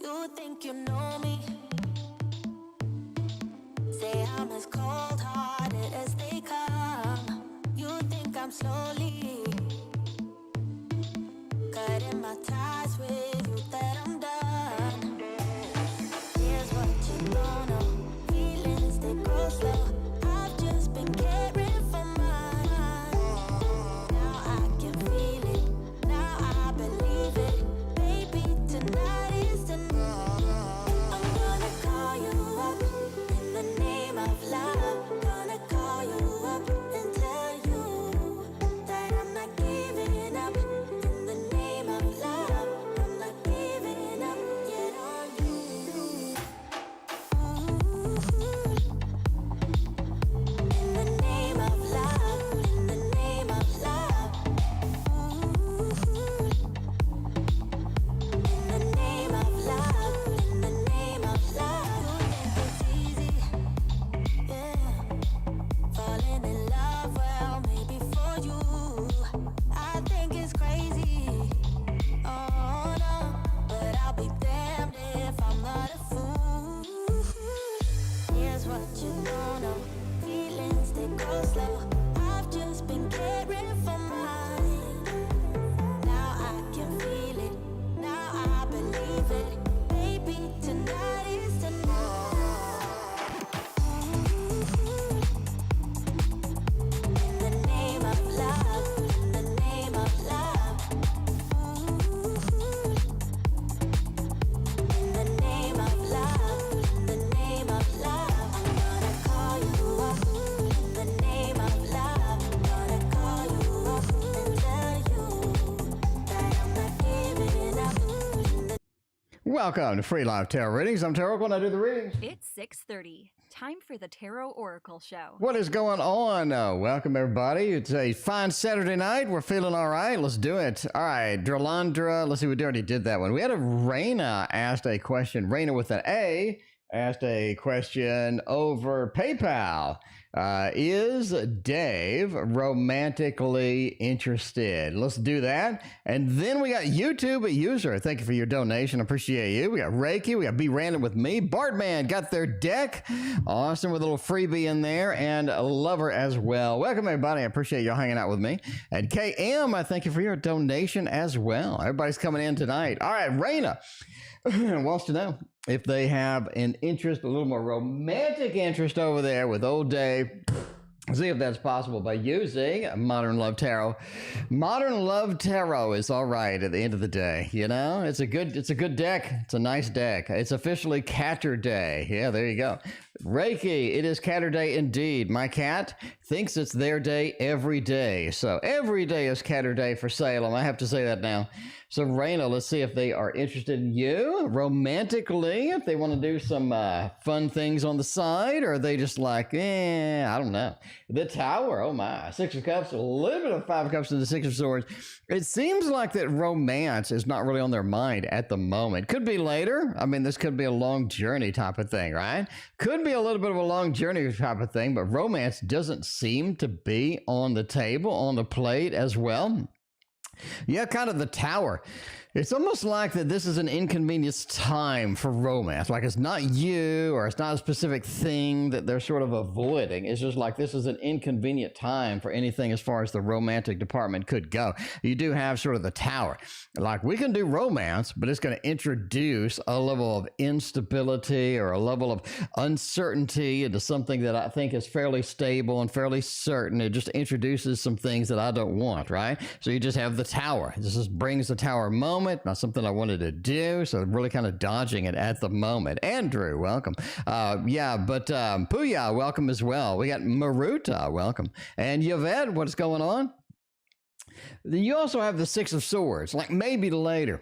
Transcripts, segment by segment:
You think you know me? Say I'm as cold-hearted as they come. You think I'm slowly cutting my ties with you, that I'm done. Here's what you don't know. Feelings, they grow slow. I've just been caring for mine. Now I can feel it. Now I believe it. Baby, tonight is the night. I'm gonna call you up in the name of love. Gonna call you up and tell you that I'm not giving up. In the name of love, I'm not giving up yet on you. In the name of love, in the name of love. In the name of love, in the name of love. You think it's easy, yeah. Falling in love, well, maybe for you. I think it's crazy, oh no. But I'll be damned if I'm not a fool. Here's what you don't know. Feelings, they go slow. I've just been caring for mine. Now I can feel it. Now I believe it. Baby, tonight is the night. In the name of love, in the name of love. In the name of love, in the name of love. I'm gonna call you up in the name of love. Gonna call you up and tell you that I'm not giving up. In the Welcome to Free Live Tarot Readings. I'm TarotOracle and I do the readings. It's 6:30. Time for the Tarot Oracle Show. What is going on? Welcome, everybody. It's a fine Saturday night. We're feeling all right. Let's do it. All right, Dralandra. Let's see, we already did that one. We had a Rayna asked a question. Rayna with an A asked a question over PayPal. Is Dave romantically interested? Let's do that. And then we got YouTube user. Thank you for your donation. Appreciate you. We got Reiki. We got Be Random with me. Bartman got their deck. Awesome, with a little freebie in there. And a lover as well. Welcome, everybody. I appreciate y'all hanging out with me. And KM, I thank you for your donation as well. Everybody's coming in tonight. All right, Rayna wants to know if they have an interest, a little more romantic interest over there with old Dave. See if that's possible by using Modern Love Tarot. Modern Love Tarot is all right at the end of the day. You know, it's a good deck. It's a nice deck. It's officially Catter Day. Yeah, there you go. Reiki, it is Catter Day indeed. My cat thinks it's their day every day. So every day is Catter Day for Salem. I have to say that now. So Rayna, let's see if they are interested in you romantically, if they want to do some fun things on the side, or are they just like, I don't know. The Tower, oh my, Six of Cups, a little bit of Five of Cups and the Six of Swords. It seems like that romance is not really on their mind at the moment. Could be later. I mean, this could be a long journey type of thing, right? Could be a little bit of a long journey type of thing, but romance doesn't seem to be on the table, on the plate as well. Yeah, kind of the Tower. It's almost like that this is an inconvenience time for romance. Like it's not you, or it's not a specific thing that they're sort of avoiding. It's just like this is an inconvenient time for anything as far as the romantic department could go. You do have sort of the Tower. Like we can do romance, but it's going to introduce a level of instability or a level of uncertainty into something that I think is fairly stable and fairly certain. It just introduces some things that I don't want, right? So you just have the Tower. This just brings the Tower moment. Not something I wanted to do, so I'm really kind of dodging it at the moment. Andrew, welcome. Puya, welcome as well. We got Maruta, welcome. And Yvette, what's going on? You also have the Six of Swords, like maybe later.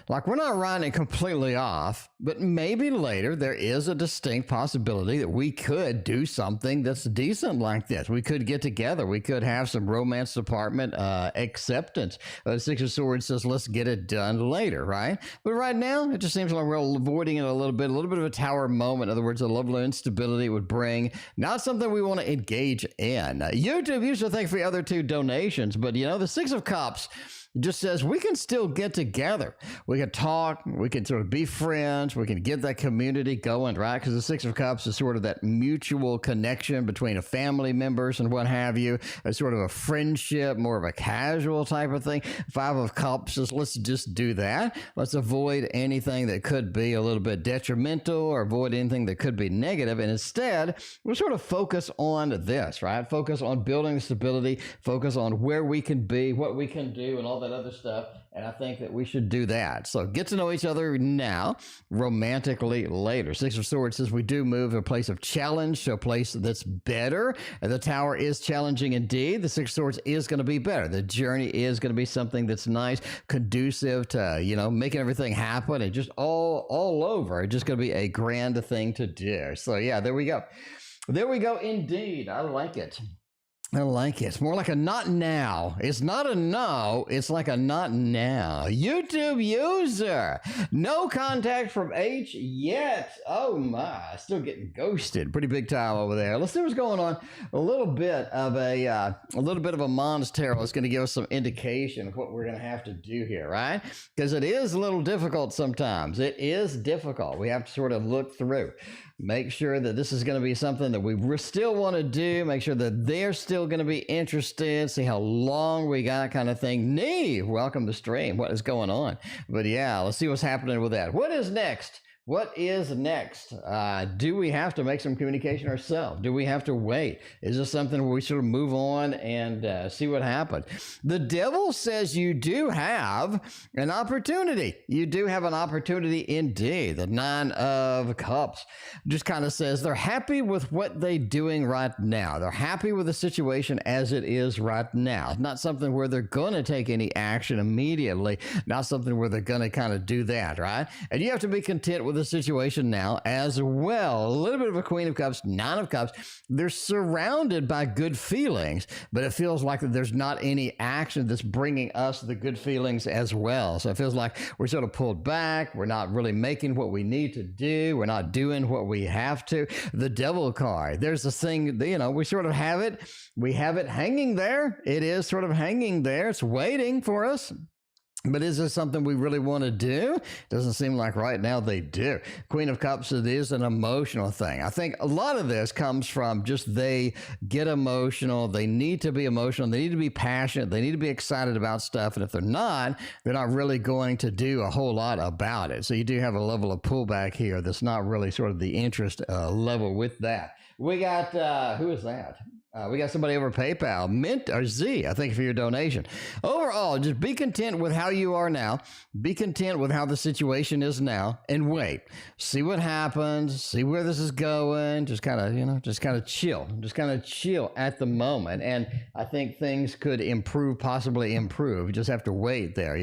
Like we're not writing it completely off, but maybe later there is a distinct possibility that we could do something that's decent like this. We could get together. We could have some romance department acceptance. Six of Swords says, let's get it done later, right? But right now, it just seems like we're avoiding it a little bit of a Tower moment. In other words, a level of instability it would bring. Not something we want to engage in. YouTube user, thank you for the other two donations, but you know, the Six of Cups It just says we can still get together. We can talk. We can sort of be friends. We can get that community going, right? Because the Six of Cups is sort of that mutual connection between a family members and what have you. It's sort of a friendship, more of a casual type of thing. Five of Cups is let's just do that. Let's avoid anything that could be a little bit detrimental or avoid anything that could be negative. And instead, we'll sort of focus on this, right? Focus on building stability, focus on where we can be, what we can do, and all that other stuff. And I think that we should do that. So get to know each other now, romantically later. Six of Swords says we do move to a place of challenge, to a place that's better. And the Tower is challenging indeed. The Six of Swords is going to be better. The journey is going to be something that's nice, conducive to, you know, making everything happen and just all over. It's just going to be a grand thing to do. So yeah, there we go. There we go indeed. I like it. I like it. It's more like a not now. It's not a no. It's like a not now. YouTube user. No contact from H yet. Oh my. Still getting ghosted. Pretty big time over there. Let's see what's going on. A little bit of a Mons Tarot is going to give us some indication of what we're going to have to do here, right? Because it is a little difficult sometimes. It is difficult. We have to sort of look through. Make sure that this is going to be something that we still want to do. Make sure that they're still going to be interested. See how long we got, kind of thing. Nee, welcome to stream. What is going on? But yeah, let's see what's happening with that. What is next? What is next? Do we have to make some communication ourselves? Do we have to wait? Is this something where we sort of move on and see what happens? The Devil says you do have an opportunity. You do have an opportunity indeed. The Nine of Cups just kind of says they're happy with what they're doing right now. They're happy with the situation as it is right now. It's not something where they're going to take any action immediately. Not something where they're going to kind of do that, right? And you have to be content with the situation now as well. A little bit of a Queen of Cups, Nine of Cups. They're surrounded by good feelings, but it feels like that there's not any action that's bringing us the good feelings as well. So it feels like we're sort of pulled back. We're not really making what we need to do. We're not doing what we have to. The Devil card. There's this thing, you know, we sort of have it. We have it hanging there. It is sort of hanging there. It's waiting for us. But is this something we really want to do? Doesn't seem like right now they do. Queen of Cups, it is an emotional thing. I think a lot of this comes from just they get emotional. They need to be emotional. They need to be passionate. They need to be excited about stuff. And if they're not really going to do a whole lot about it. So you do have a level of pullback here that's not really sort of the interest level with that. We got, who is that? We got somebody over PayPal, Mint or Z. I thank you for your donation. Overall, just be content with how you are now. Be content with how the situation is now, and wait. See what happens. See where this is going. Just kind of, just kind of chill. Just kind of chill at the moment. And I think things could improve, possibly improve. You just have to wait there.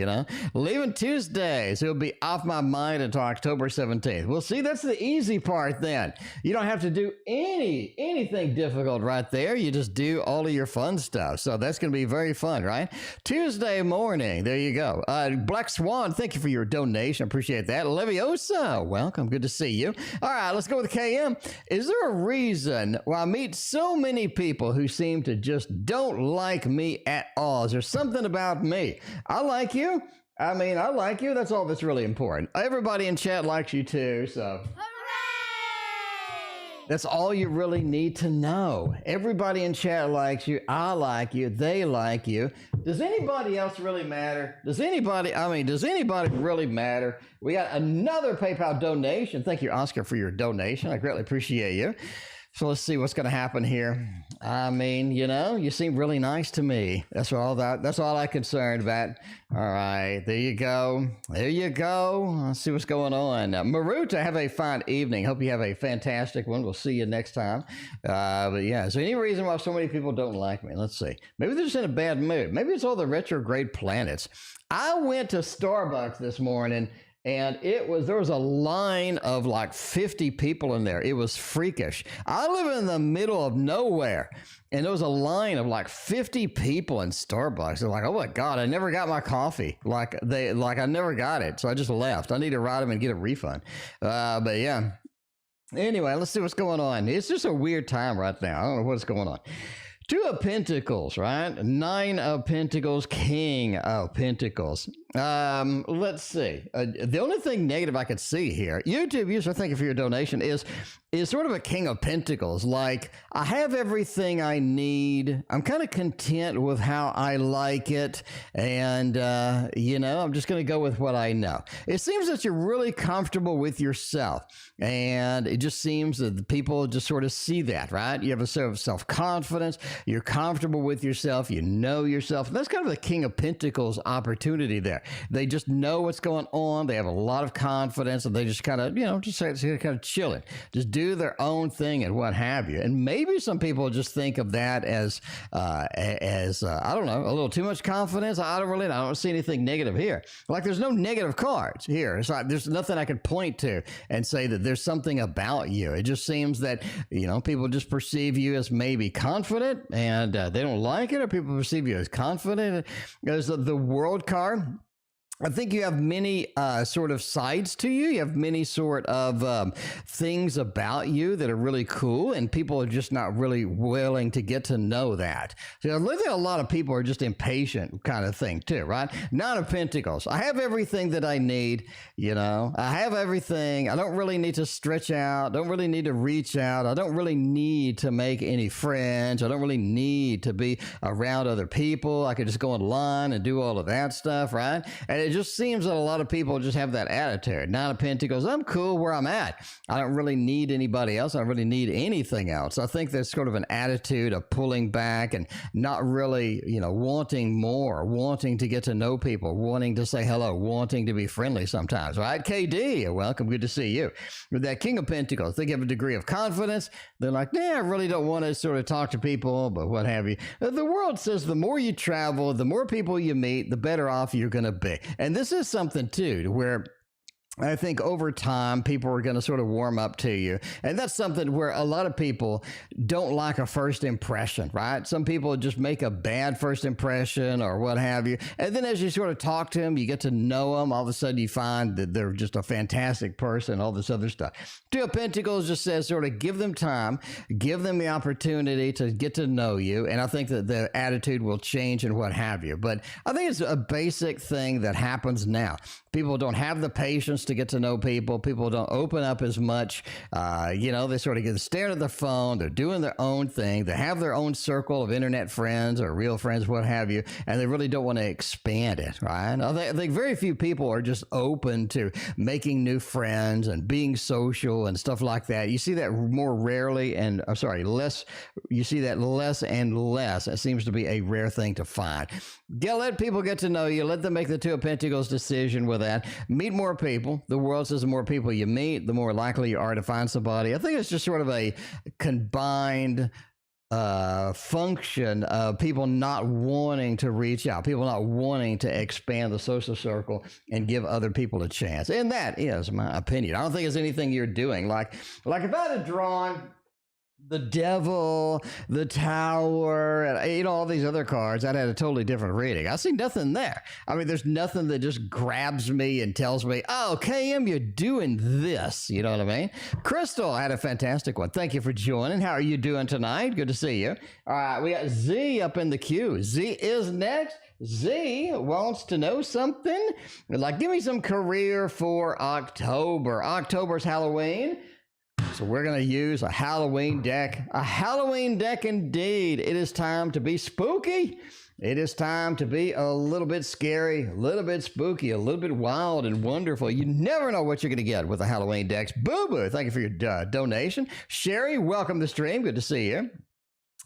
Leaving Tuesday, so it'll be off my mind until October 17th. Well, see, that's the easy part. Then you don't have to do anything difficult right there. You just do all of your fun stuff. So that's going to be very fun, right? Tuesday morning. There you go. Black Swan, thank you for your donation. Appreciate that. Leviosa, welcome. Good to see you. All right, let's go with KM. Is there a reason why I meet so many people who seem to just don't like me at all? Is there something about me? I like you. I like you. That's all that's really important. Everybody in chat likes you too, so... That's all you really need to know. Everybody in chat likes you. I like you. They like you. Does anybody else really matter? Does anybody really matter? We got another PayPal donation. Thank you, Oscar, for your donation. I greatly appreciate you. So let's see what's going to happen here. You seem really nice to me. That's all I'm concerned about. All right, there you go. There you go. Let's see what's going on. Maruta, have a fine evening. Hope you have a fantastic one. We'll see you next time. But yeah, is there any reason why so many people don't like me? Let's see. Maybe they're just in a bad mood. Maybe it's all the retrograde planets. I went to Starbucks this morning, and there was a line of like 50 people in there. It was freakish. I live in the middle of nowhere, and there was a line of like 50 people in Starbucks. They're like, oh my God, I never got my coffee. I never got it. So I just left. I need to write them and get a refund. But yeah. Anyway, let's see what's going on. It's just a weird time right now. I don't know what's going on. Two of Pentacles, right? Nine of Pentacles, King of Pentacles. Let's see. The only thing negative I could see here, YouTube user, thank you for your donation, is sort of a King of Pentacles. Like, I have everything I need. I'm kind of content with how I like it. And, I'm just going to go with what I know. It seems that you're really comfortable with yourself. And it just seems that the people just sort of see that, right? You have a sort of self-confidence. You're comfortable with yourself. You know yourself. And that's kind of the King of Pentacles opportunity there. They just know what's going on. They have a lot of confidence, and they just kind of, just kind of chilling, just do their own thing and what have you. And maybe some people just think of that as I don't know, a little too much confidence. I don't see anything negative here. Like, there's no negative cards here. It's like there's nothing I could point to and say that there's something about you. It just seems that, people just perceive you as maybe confident, and they don't like it, or people perceive you as confident. There's the World card. I think you have many sort of sides to you. You have many sort of things about you that are really cool, and people are just not really willing to get to know that. So I think a lot of people are just impatient kind of thing too, right? Nine of Pentacles. I have everything that I need, I have everything. I don't really need to stretch out. Don't really need to reach out. I don't really need to make any friends. I don't really need to be around other people. I could just go online and do all of that stuff, right? And it just seems that a lot of people just have that attitude. Nine of Pentacles, I'm cool where I'm at. I don't really need anybody else. I don't really need anything else. I think there's sort of an attitude of pulling back and not really, wanting more, wanting to get to know people, wanting to say hello, wanting to be friendly sometimes, right? KD, welcome. Good to see you. With that King of Pentacles, they have a degree of confidence. They're like, I really don't want to sort of talk to people, but what have you. The world says the more you travel, the more people you meet, the better off you're going to be. And this is something, too, where I think over time, people are going to sort of warm up to you. And that's something where a lot of people don't like a first impression, right? Some people just make a bad first impression or what have you. And then as you sort of talk to them, you get to know them. All of a sudden, you find that they're just a fantastic person, all this other stuff. Two of Pentacles just says sort of give them time, give them the opportunity to get to know you. And I think that the attitude will change and what have you. But I think it's a basic thing that happens now. People don't have the patience to get to know people. People don't open up as much. They sort of get staring at their phone. They're doing their own thing. They have their own circle of internet friends or real friends, what have you, and they really don't want to expand it, right? I think very few people are just open to making new friends and being social and stuff like that. You see that more rarely less. You see that less and less. It seems to be a rare thing to find. Let people get to know you. Let them make the Two of Pentacles decision with that. Meet more people. The world says the more people you meet, the more likely you are to find somebody. I think it's just sort of a combined function of people not wanting to reach out, people not wanting to expand the social circle and give other people a chance. And that is my opinion. I don't think it's anything you're doing. Like if I had drawn the Devil, the Tower, and, all these other cards, I'd had a totally different reading. I see nothing there. I mean, there's nothing that just grabs me and tells me, oh, KM, you're doing this. You know what I mean? Crystal had a fantastic one. Thank you for joining. How are you doing tonight? Good to see you. All right, we got Z up in the queue. Z is next. Z wants to know something. Like, give me some career for October. October's Halloween. So we're going to use a Halloween deck. A Halloween deck indeed. It is time to be spooky. It is time to be a little bit scary, a little bit spooky, a little bit wild and wonderful. You never know what you're going to get with the Halloween decks. BooBoo, thank you for your donation. Sherry, welcome to the stream. Good to see you.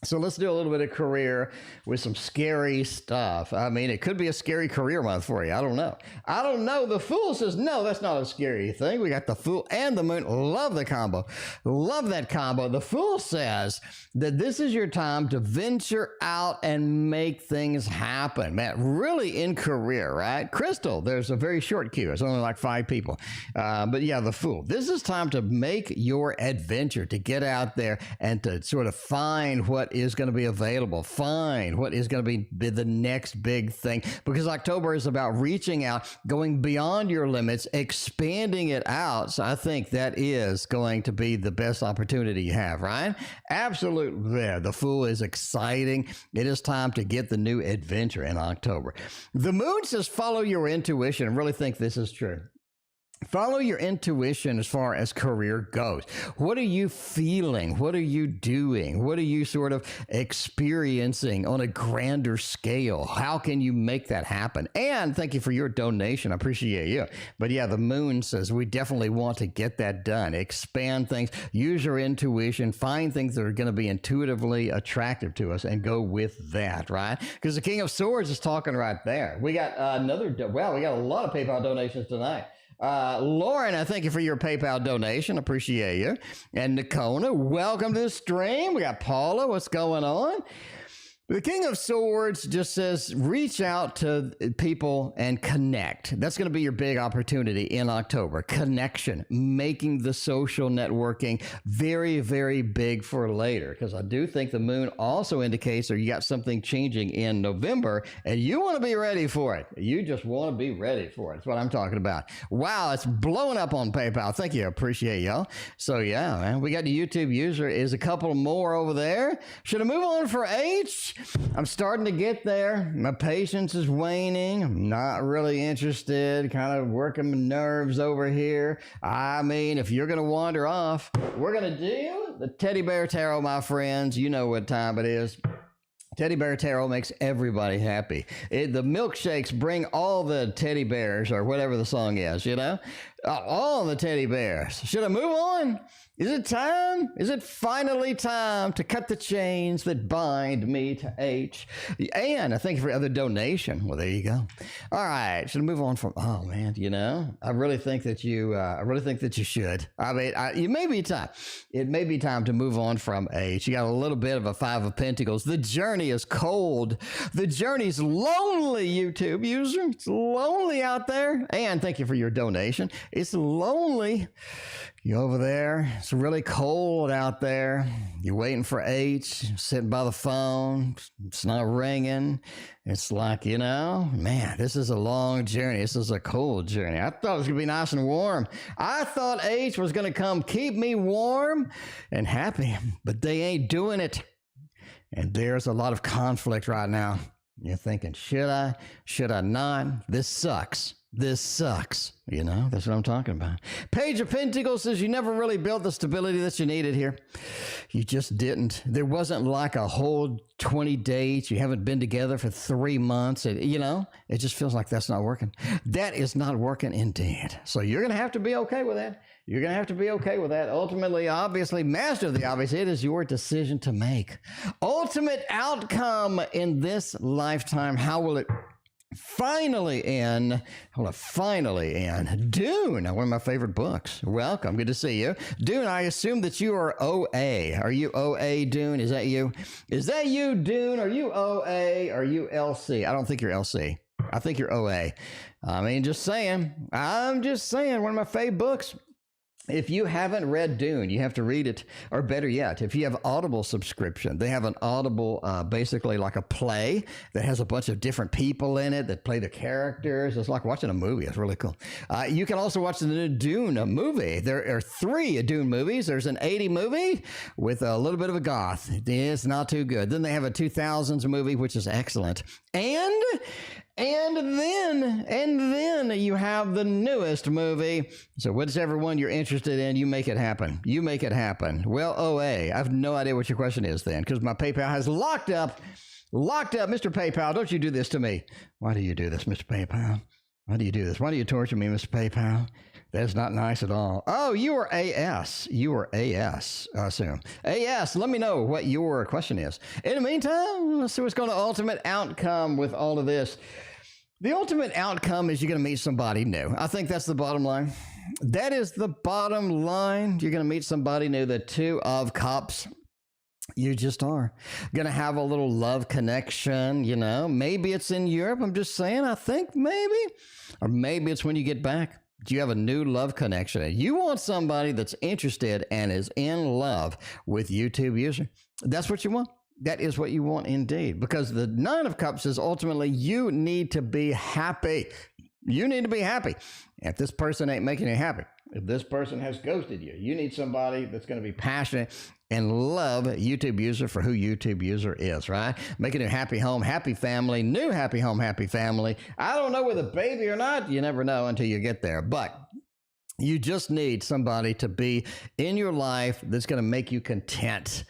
So let's do a little bit of career with some scary stuff. I mean, it could be a scary career month for you. I don't know. The Fool says, no, that's not a scary thing. We got the Fool and the Moon. Love the combo. Love that combo. The Fool says that this is your time to venture out and make things happen. Man, really in career, right? Crystal, there's a very short queue. It's only like 5 people. But yeah, the Fool. This is time to make your adventure, to get out there and to sort of find what what is going to be available. Find what is going to be the next big thing, because October is about reaching out, going beyond your limits, expanding it out. So I think that is going to be the best opportunity you have, right? Absolutely. Yeah, the Fool is exciting. It is time to get the new adventure in October. The moon says follow your intuition. I really think this is true. Follow your intuition as far as career goes. What are you feeling? What are you doing? What are you sort of experiencing on a grander scale? How can you make that happen? And thank you for your donation. I appreciate you. But yeah, the moon says we definitely want to get that done. Expand things, use your intuition, find things that are going to be intuitively attractive to us and go with that, right? Because the King of Swords is talking right there. We got we got a lot of PayPal donations tonight. Lauren, I thank you for your PayPal donation. Appreciate you. And Nicona, welcome to the stream. We got Paula. What's going on? The King of Swords just says, reach out to people and connect. That's going to be your big opportunity in October. Connection, making the social networking very, very big for later. Because I do think the moon also indicates that you got something changing in November and you want to be ready for it. You just want to be ready for it. That's what I'm talking about. Wow, it's blowing up on PayPal. Thank you. I appreciate y'all. So yeah, man, we got the YouTube user. Is a couple more over there. Should I move on for H? I'm starting to get there. My patience is waning. I'm not really interested. Kind of working my nerves over here. I mean, if you're going to wander off, we're going to do the Teddy Bear Tarot, my friends. You know what time it is. Teddy Bear Tarot makes everybody happy. The milkshakes bring all the teddy bears, or whatever the song is, you know? All the teddy bears. Should I move on? Is it time? Is it finally time to cut the chains that bind me to H? And I thank you for other donation. Well, there you go. All right. Should I move on from, oh man, you know, I really think that you should. I mean, it may be time. It may be time to move on from H. You got a little bit of a Five of Pentacles. The journey is cold. The journey's lonely, YouTube user. It's lonely out there. And thank you for your donation. It's lonely. You over there, it's really cold out there. You're waiting for H, sitting by the phone. It's not ringing. It's like, you know, man, this is a long journey. This is a cold journey. I thought it was going to be nice and warm. I thought H was going to come keep me warm and happy, but they ain't doing it. And there's a lot of conflict right now. You're thinking, should I? Should I not? This sucks. This sucks. You know, that's what I'm talking about. Page of Pentacles says you never really built the stability that you needed here. You just didn't. There wasn't like a whole 20 dates. You haven't been together for 3 months. You know, it just feels like that's not working. That is not working indeed. So you're going to have to be okay with that. You're going to have to be okay with that. Ultimately, obviously, master of the obvious, it is your decision to make. Ultimate outcome in this lifetime. How will it finally end? Finally end. Dune, one of my favorite books. Welcome. Good to see you. Dune, I assume that you are OA. Are you OA, Dune? Is that you? Is that you, Dune? Are you OA? Are you LC? I don't think you're LC. I think you're OA. I mean, just saying. I'm just saying. One of my favorite books. If you haven't read Dune, you have to read it. Or better yet, if you have Audible subscription, they have an Audible, basically like a play that has a bunch of different people in it that play the characters. It's like watching a movie. It's really cool. You can also watch the new Dune movie. There are 3 Dune movies. There's an 80 movie with a little bit of a goth. It's not too good. Then they have a 2000s movie, which is excellent. And then you have the newest movie. So whichever one you're interested in, you make it happen. You make it happen. Well, OA, I have no idea what your question is then, because my PayPal has locked up. Mr. PayPal, don't you do this to me. Why do you do this, Mr. PayPal? Why do you do this? Why do you torture me, Mr. PayPal? That's not nice at all. Oh, you are AS. You are AS, I assume. AS, let me know what your question is. In the meantime, let's see what's going to ultimate outcome with all of this. The ultimate outcome is you're going to meet somebody new. I think that's the bottom line. That is the bottom line. You're going to meet somebody new. The 2 of Cups. You just are going to have a little love connection, you know. Maybe it's in Europe. I'm just saying, I think maybe. Or maybe it's when you get back. You have a new love connection. You want somebody that's interested and is in love with YouTube user. That's what you want. that is what you want indeed. Because the Nine of Cups is ultimately you need to be happy. You need to be happy. If this person ain't making you happy, if this person has ghosted you, you need somebody that's going to be passionate and love YouTube user for who YouTube user is, right? Making a happy home, happy family, new happy home, happy family. I don't know with a baby or not. You never know until you get there. But you just need somebody to be in your life that's going to make you content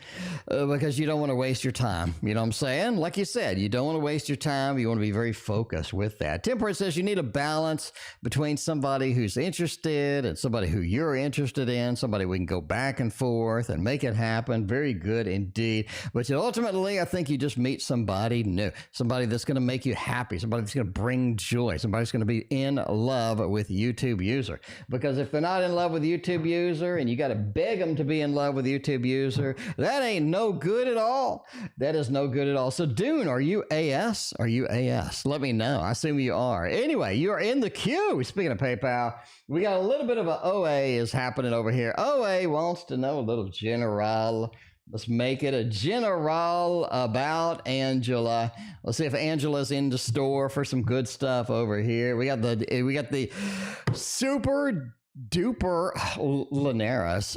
because you don't want to waste your time. You know what I'm saying? Like you said, you don't want to waste your time. You want to be very focused with that. Temperance says you need a balance between somebody who's interested and somebody who you're interested in, somebody we can go back and forth and make it happen. Very good indeed. But ultimately, I think you just meet somebody new, somebody that's going to make you happy, somebody that's going to bring joy, somebody that's going to be in love with YouTube user. Because if they're not in love with YouTube user and you got to beg them to be in love with YouTube user, that ain't no good at all. That is no good at all. So Dune, are you AS? Are you AS? Let me know. I assume you are. Anyway, you are in the queue. Speaking of PayPal, we got a little bit of a OA is happening over here. OA wants to know a little general. Let's make it a general about Angela. Let's see if Angela's in the store for some good stuff over here. We got the super duper Linares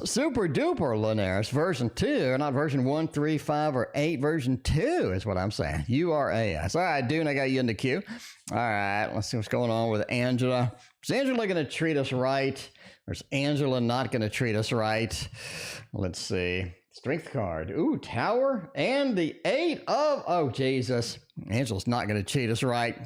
version 2, not version 1, 3, 5, or 8. Version 2 is what I'm saying. You are AS. All right, Dune, I got you in the queue. All right, let's see what's going on with Angela. Is Angela going to treat us right? Or is Angela not going to treat us right? Let's see. Strength card. Ooh, Tower. And the 8 of... Oh, Jesus. Angela's not going to cheat us right.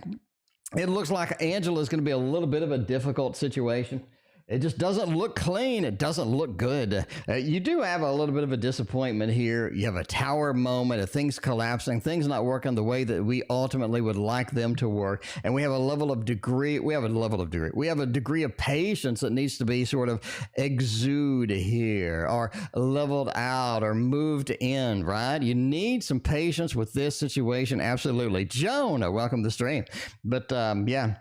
It looks like Angela's going to be a little bit of a difficult situation. It just doesn't look clean. It doesn't look good. You do have a little bit of a disappointment here. You have a tower moment of things collapsing, things not working the way that we ultimately would like them to work. And we have a degree of patience that needs to be sort of exude here or leveled out or moved in, right? You need some patience with this situation. Absolutely. Joan, welcome to the stream. But yeah,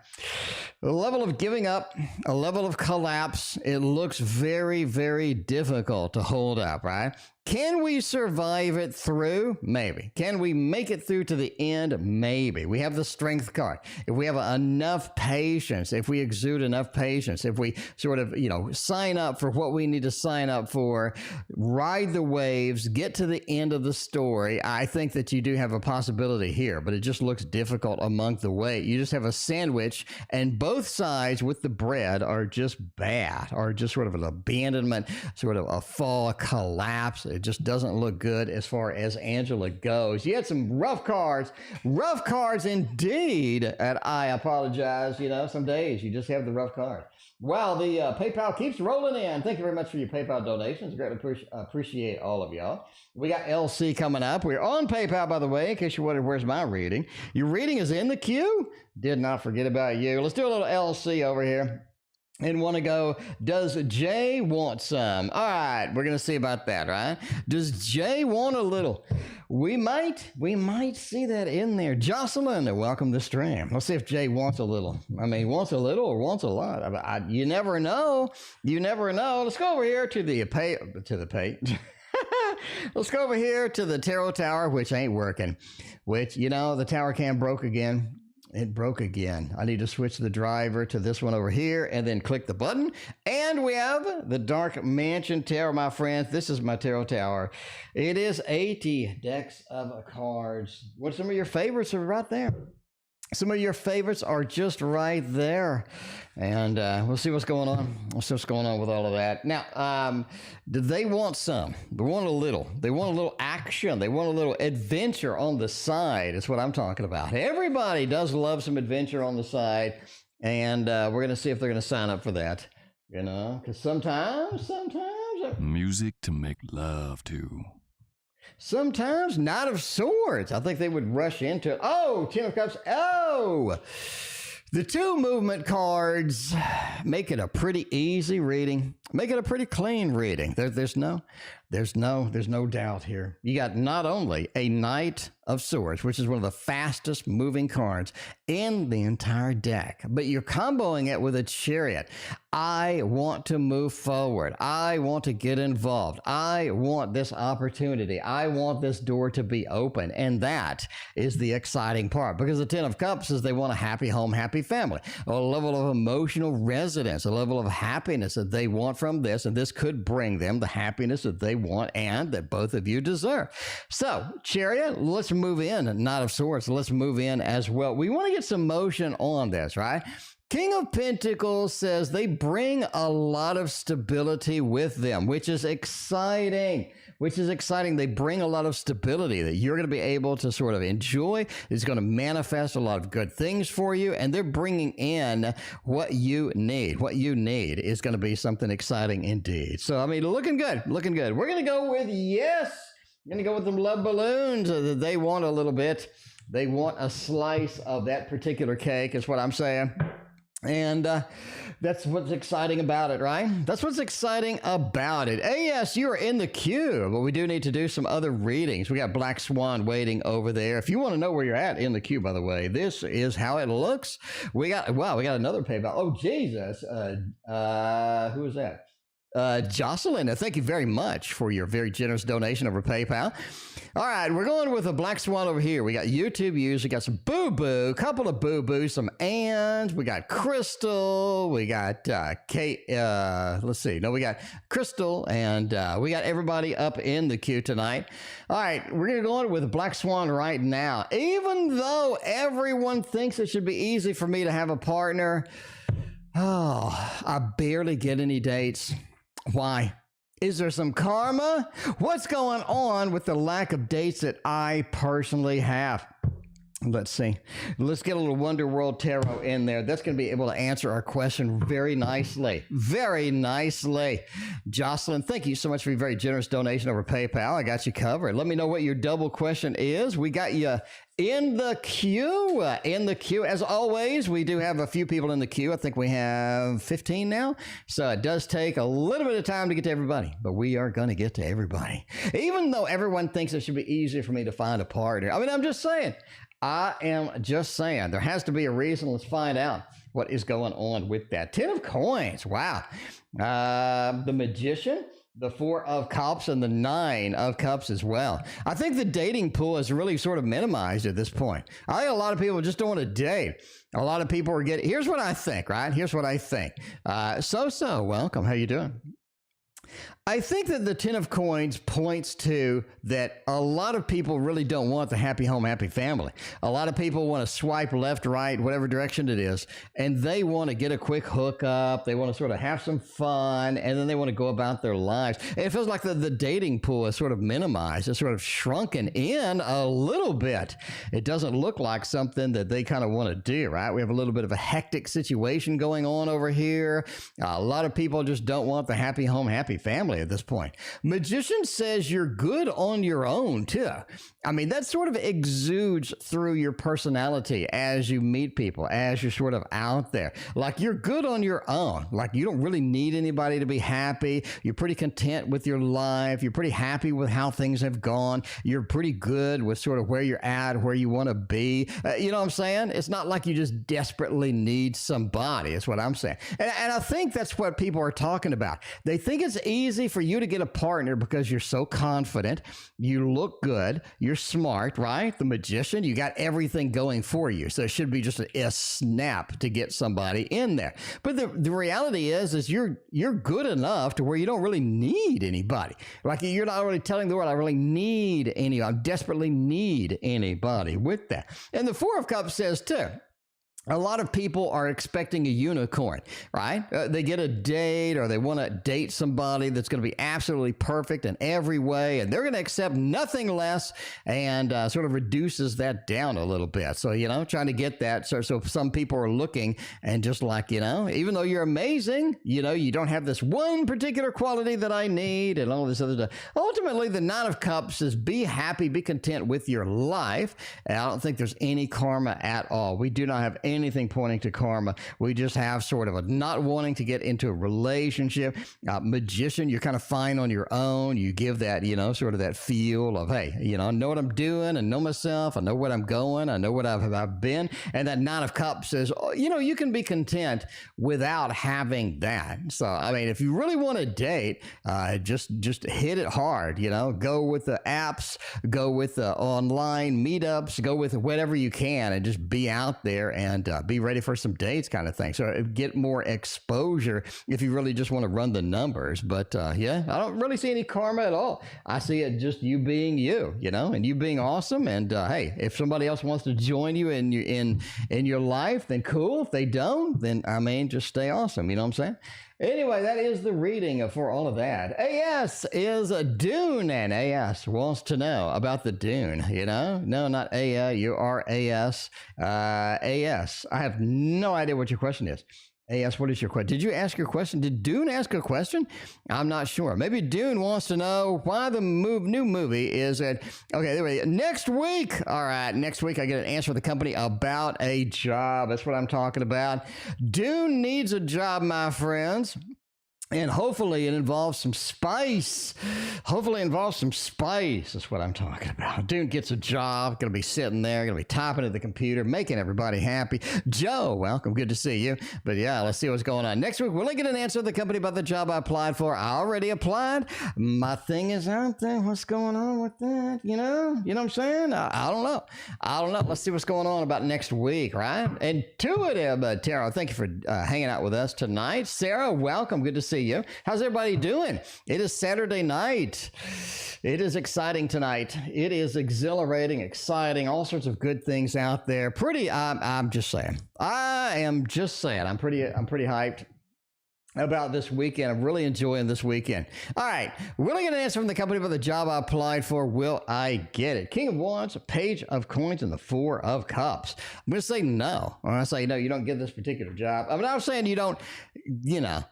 a level of giving up, a level of collapse. It looks very, very difficult to hold up, right? Can we survive it through? Maybe. Can we make it through to the end? Maybe. We have the strength card. If we have enough patience, if we exude enough patience, if we sort of, sign up for what we need to sign up for, ride the waves, get to the end of the story, I think that you do have a possibility here, but it just looks difficult among the way. You just have a sandwich and both sides with the bread are just bad, or just sort of an abandonment, sort of a fall, a collapse. It just doesn't look good as far as Angela goes. You had some rough cards indeed. And I apologize. Some days you just have the rough card. Wow, the PayPal keeps rolling in. Thank you very much for your PayPal donations. Greatly appreciate all of y'all. We got LC coming up. We're on PayPal, by the way, in case you wondered where's my reading. Your reading is in the queue. Did not forget about you. Let's do a little LC over here. And want to go, does Jay want some? All right, we're going to see about that, right? Does Jay want a little? We might see that in there. Jocelyn, welcome to the stream. Let's see if Jay wants a little. Wants a little or wants a lot. You never know. You never know. Let's go over here to the Let's go over here to the tarot tower, which ain't working. Which, the tower cam broke again. It broke again. I need to switch the driver to this one over here and then click the button. And we have the Dark Mansion Tarot, my friends. This is my tarot tower. It is 80 decks of cards. What some of your favorites are right there? Some of your favorites are just right there. And we'll see what's going on. We'll see what's going on with all of that. Now, do they want some? They want a little. They want a little action. They want a little adventure on the side. Is what I'm talking about. Everybody does love some adventure on the side. And we're going to see if they're going to sign up for that. Because sometimes. Music to make love to. Sometimes Knight of Swords. I think they would rush into it. Oh, Ten of Cups. Oh, the two movement cards make it a pretty easy reading. Make it a pretty clean reading. There's no There's no doubt here. You got not only a Knight of Swords, which is one of the fastest moving cards in the entire deck, but you're comboing it with a Chariot. I want to move forward. I want to get involved. I want this opportunity. I want this door to be open. And that is the exciting part, because the Ten of Cups is they want a happy home, happy family, a level of emotional resonance, a level of happiness that they want from this. And this could bring them the happiness that they want and that both of you deserve. So, Chariot, let's move in. Knight of Swords, let's move in as well. We want to get some motion on this, right? King of Pentacles says they bring a lot of stability with them, which is exciting. They bring a lot of stability that you're going to be able to sort of enjoy. It's going to manifest a lot of good things for you, and they're bringing in what you need. What you need is going to be something exciting indeed. So, I mean, looking good. We're going to go with yes. We're going to go with them love balloons. They want a little bit. They want a slice of that particular cake is what I'm saying. And that's what's exciting about it, right? That's what's exciting about it. Hey, yes, you are in the queue, but we do need to do some other readings. We got Black Swan waiting over there. If you want to know where you're at in the queue, by the way, this is how it looks. We got another PayPal. Oh, Jesus. Who is that? Jocelyn, thank you very much for your very generous donation over PayPal. All right, we're going with a Black Swan over here. We got YouTube views. We got some BooBoo, a couple of BooBoo, some Ands. We got Crystal. We got Kate. Let's see. No, we got Crystal, and we got everybody up in the queue tonight. All right, we're going to go on with a Black Swan right now. Even though everyone thinks it should be easy for me to have a partner, I barely get any dates. Why? Is there some karma? What's going on with the lack of dates that I personally have? Let's see. Let's get a little Wonder World Tarot in there. That's going to be able to answer our question very nicely. Very nicely. Jocelyn, thank you so much for your very generous donation over PayPal. I got you covered. Let me know what your double question is. We got you in the queue. As always, we do have a few people in the queue. I think we have 15 now. So it does take a little bit of time to get to everybody, but we are going to get to everybody. Even though everyone thinks it should be easier for me to find a partner. I mean, I'm just saying. I am just saying. There has to be a reason. Let's find out what is going on with that. 10 of Coins. Wow. The Magician, the 4 of Cups, and the 9 of Cups as well. I think the dating pool is really sort of minimized at this point. I think a lot of people just don't want to date. A lot of people are getting... Here's what I think, right? Here's what I think. So, welcome. How you doing? I think that the 10 of Coins points to that a lot of people really don't want the happy home, happy family. A lot of people want to swipe left, right, whatever direction it is, and they want to get a quick hookup. They want to sort of have some fun, and then they want to go about their lives. And it feels like the dating pool is sort of minimized. It's sort of shrunken in a little bit. It doesn't look like something that they kind of want to do, right? We have a little bit of a hectic situation going on over here. A lot of people just don't want the happy home, happy family at this point. Magician says you're good on your own too. I mean, that sort of exudes through your personality as you meet people, as you're sort of out there. Like you're good on your own. Like you don't really need anybody to be happy. You're pretty content with your life. You're pretty happy with how things have gone. You're pretty good with sort of where you're at, where you want to be. You know what I'm saying? It's not like you just desperately need somebody. Is what I'm saying. And I think that's what people are talking about. They think it's easy for you to get a partner because you're so confident. You look good. You're smart, right? The Magician, you got everything going for you. So it should be just a snap to get somebody in there. But the reality is you're good enough to where you don't really need anybody. Like you're not really telling the world, I desperately need anybody with that. And the 4 of Cups says too, a lot of people are expecting a unicorn, right? They get a date or they want to date somebody that's going to be absolutely perfect in every way, and they're going to accept nothing less, and sort of reduces that down a little bit. So, trying to get that. So some people are looking and just like, even though you're amazing, you don't have this one particular quality that I need and all this other stuff. Ultimately, the 9 of Cups is be happy, be content with your life. And I don't think there's any karma at all. We do not have anything pointing to karma. We just have sort of a not wanting to get into a relationship. Magician, you're kind of fine on your own. You give that, sort of that feel of, hey, I know what I'm doing. I know myself. I know where I'm going. I know what I've been. And that Nine of Cups says, you can be content without having that. So, I mean, if you really want to date, just hit it hard, go with the apps, go with the online meetups, go with whatever you can, and just be out there and be ready for some dates kind of thing. So get more exposure if you really just want to run the numbers. But yeah, I don't really see any karma at all. I see it just you being you, and you being awesome. And hey, if somebody else wants to join you in your life, then cool. If they don't, then I mean, just stay awesome. You know what I'm saying? Anyway, that is the reading for all of that. AS is a Dune, and AS wants to know about the Dune, No, not A, you are AS. AS, I have no idea what your question is. AS, what is your question? Did you ask your question? Did Dune ask a question? I'm not sure. Maybe Dune wants to know why the new movie is at... Okay, there we go. Next week. All right, next week I get an answer from the company about a job. That's what I'm talking about. Dune needs a job, my friends. And hopefully it involves some spice. Hopefully it involves some spice. That's what I'm talking about. Dude gets a job, going to be sitting there, going to be typing at the computer, making everybody happy. Joe, welcome. Good to see you. But yeah, let's see what's going on. Next week, will I get an answer to the company about the job I applied for? I already applied. My thing is out there. What's going on with that? You know what I'm saying? I don't know. Let's see what's going on about next week, right? Intuitive Tarot, thank you for hanging out with us tonight. Sarah, welcome. Good to see you. How's everybody doing? It is Saturday night. It is exciting tonight. It is exhilarating, exciting, all sorts of good things out there. I'm just saying. I'm pretty hyped about this weekend. I'm really enjoying this weekend. All right. Will I get an answer from the company about the job I applied for? Will I get it? King of Wands, a Page of Coins, and the Four of Cups. I'm going to say no. I'm going to say no, you don't get this particular job. I'm not saying you don't,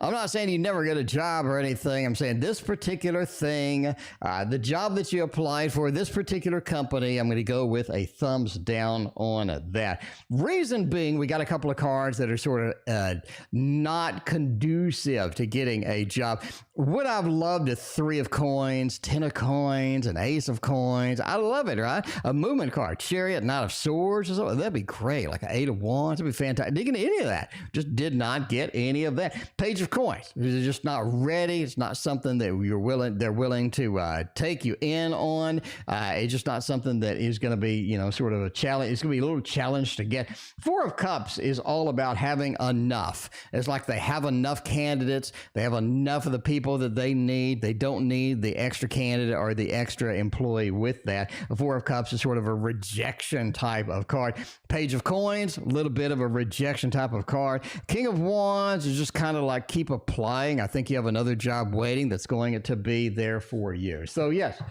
I'm not saying you never get a job or anything. I'm saying this particular thing, the job that you applied for, this particular company, I'm going to go with a thumbs down on that. Reason being, we got a couple of cards that are sort of not conducive to getting a job. Would I've loved a 3 of coins, 10 of coins, an ace of coins? I love it, right? A movement card, Chariot, Knight of Swords, or something. That'd be great. Like an 8 of Wands, that'd be fantastic. Didn't get any of that. Just did not get any of that. Page of Coins. It's just not ready. It's not something that they're willing to take you in on. It's just not something that is going to be, sort of a challenge. It's going to be a little challenge to get. 4 of Cups is all about having enough. It's like they have enough candidates. They have enough of the people that they need. They don't need the extra candidate or the extra employee with that. A 4 of Cups is sort of a rejection type of card. Page of Coins, a little bit of a rejection type of card. King of Wands is just kind of like keep applying. I think you have another job waiting that's going to be there for you. So yes,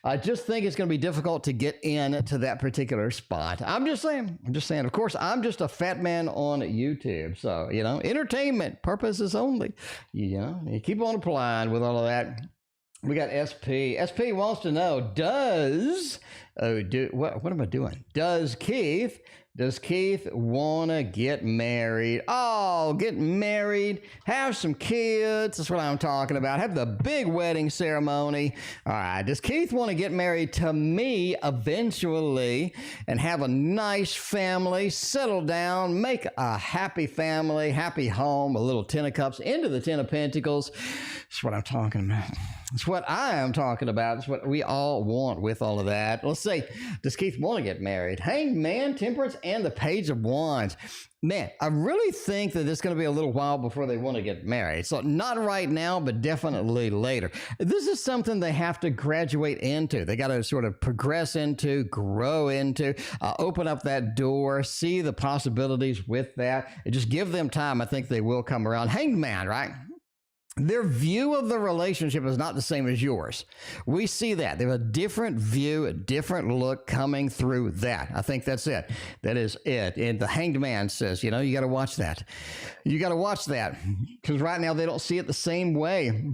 I just think it's going to be difficult to get into that particular spot. I'm just saying. Of course, I'm just a fat man on YouTube. So, entertainment purposes only. You keep on applying with all of that. We got SP. SP wants to know, what am I doing? Does Keith want to get married? Oh, get married, have some kids. That's what I'm talking about. Have the big wedding ceremony. All right. Does Keith want to get married to me eventually and have a nice family, settle down, make a happy family, happy home, a little 10 of Cups into the 10 of Pentacles? That's what I'm talking about. That's what I am talking about. That's what we all want with all of that. Let's see. Does Keith want to get married? Hanged Man, Temperance, and the Page of Wands. Man, I really think that it's going to be a little while before they want to get married. So not right now, but definitely later. This is something they have to graduate into. They got to sort of progress into, grow into, open up that door, see the possibilities with that, and just give them time. I think they will come around. Hanged Man, right? Their view of the relationship is not the same as yours. We see that. They have a different view, a different look coming through that. I think that's it. That is it. And the Hanged Man says, you got to watch that. You got to watch that because right now they don't see it the same way.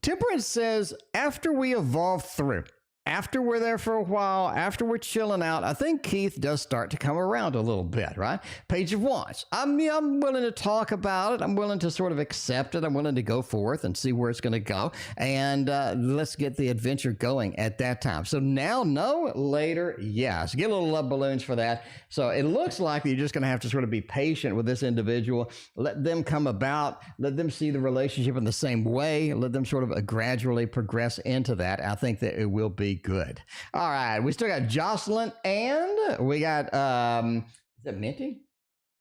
Temperance says, after we evolve through, after we're there for a while, after we're chilling out, I think Keith does start to come around a little bit, right? Page of Wands. I'm willing to talk about it. I'm willing to sort of accept it. I'm willing to go forth and see where it's going to go. And let's get the adventure going at that time. So now, no, later, yes. Get a little love balloons for that. So it looks like you're just going to have to sort of be patient with this individual. Let them come about. Let them see the relationship in the same way. Let them sort of gradually progress into that. I think that it will be good. All right. We still got Jocelyn and we got, is that Minty?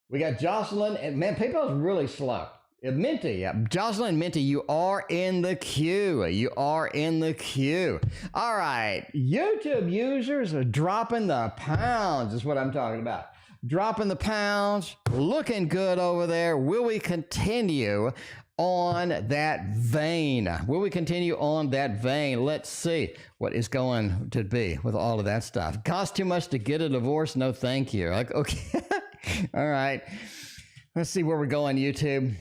We got Jocelyn and, man, PayPal's really slow. Minty, yeah. Jocelyn and Minty, you are in the queue. You are in the queue. All right. YouTube users are dropping the pounds is what I'm talking about. Dropping the pounds, looking good over there. Will we continue on that vein? Will we continue on that vein? Let's see what is going to be with all of that stuff. Cost too much to get a divorce? No, thank you. Like, okay. All right. Let's see where we're going, YouTube.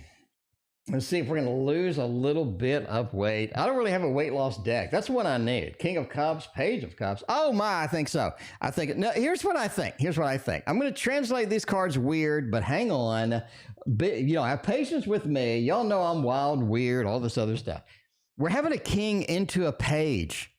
Let's see if we're going to lose a little bit of weight. I don't really have a weight loss deck. That's what I need. King of Cups, Page of Cups. Oh my, I think so. I think, no, here's what I think. Here's what I think. I'm going to translate these cards weird, but hang on. You know, have patience with me. Y'all know I'm wild, weird, all this other stuff. We're having a king into a page.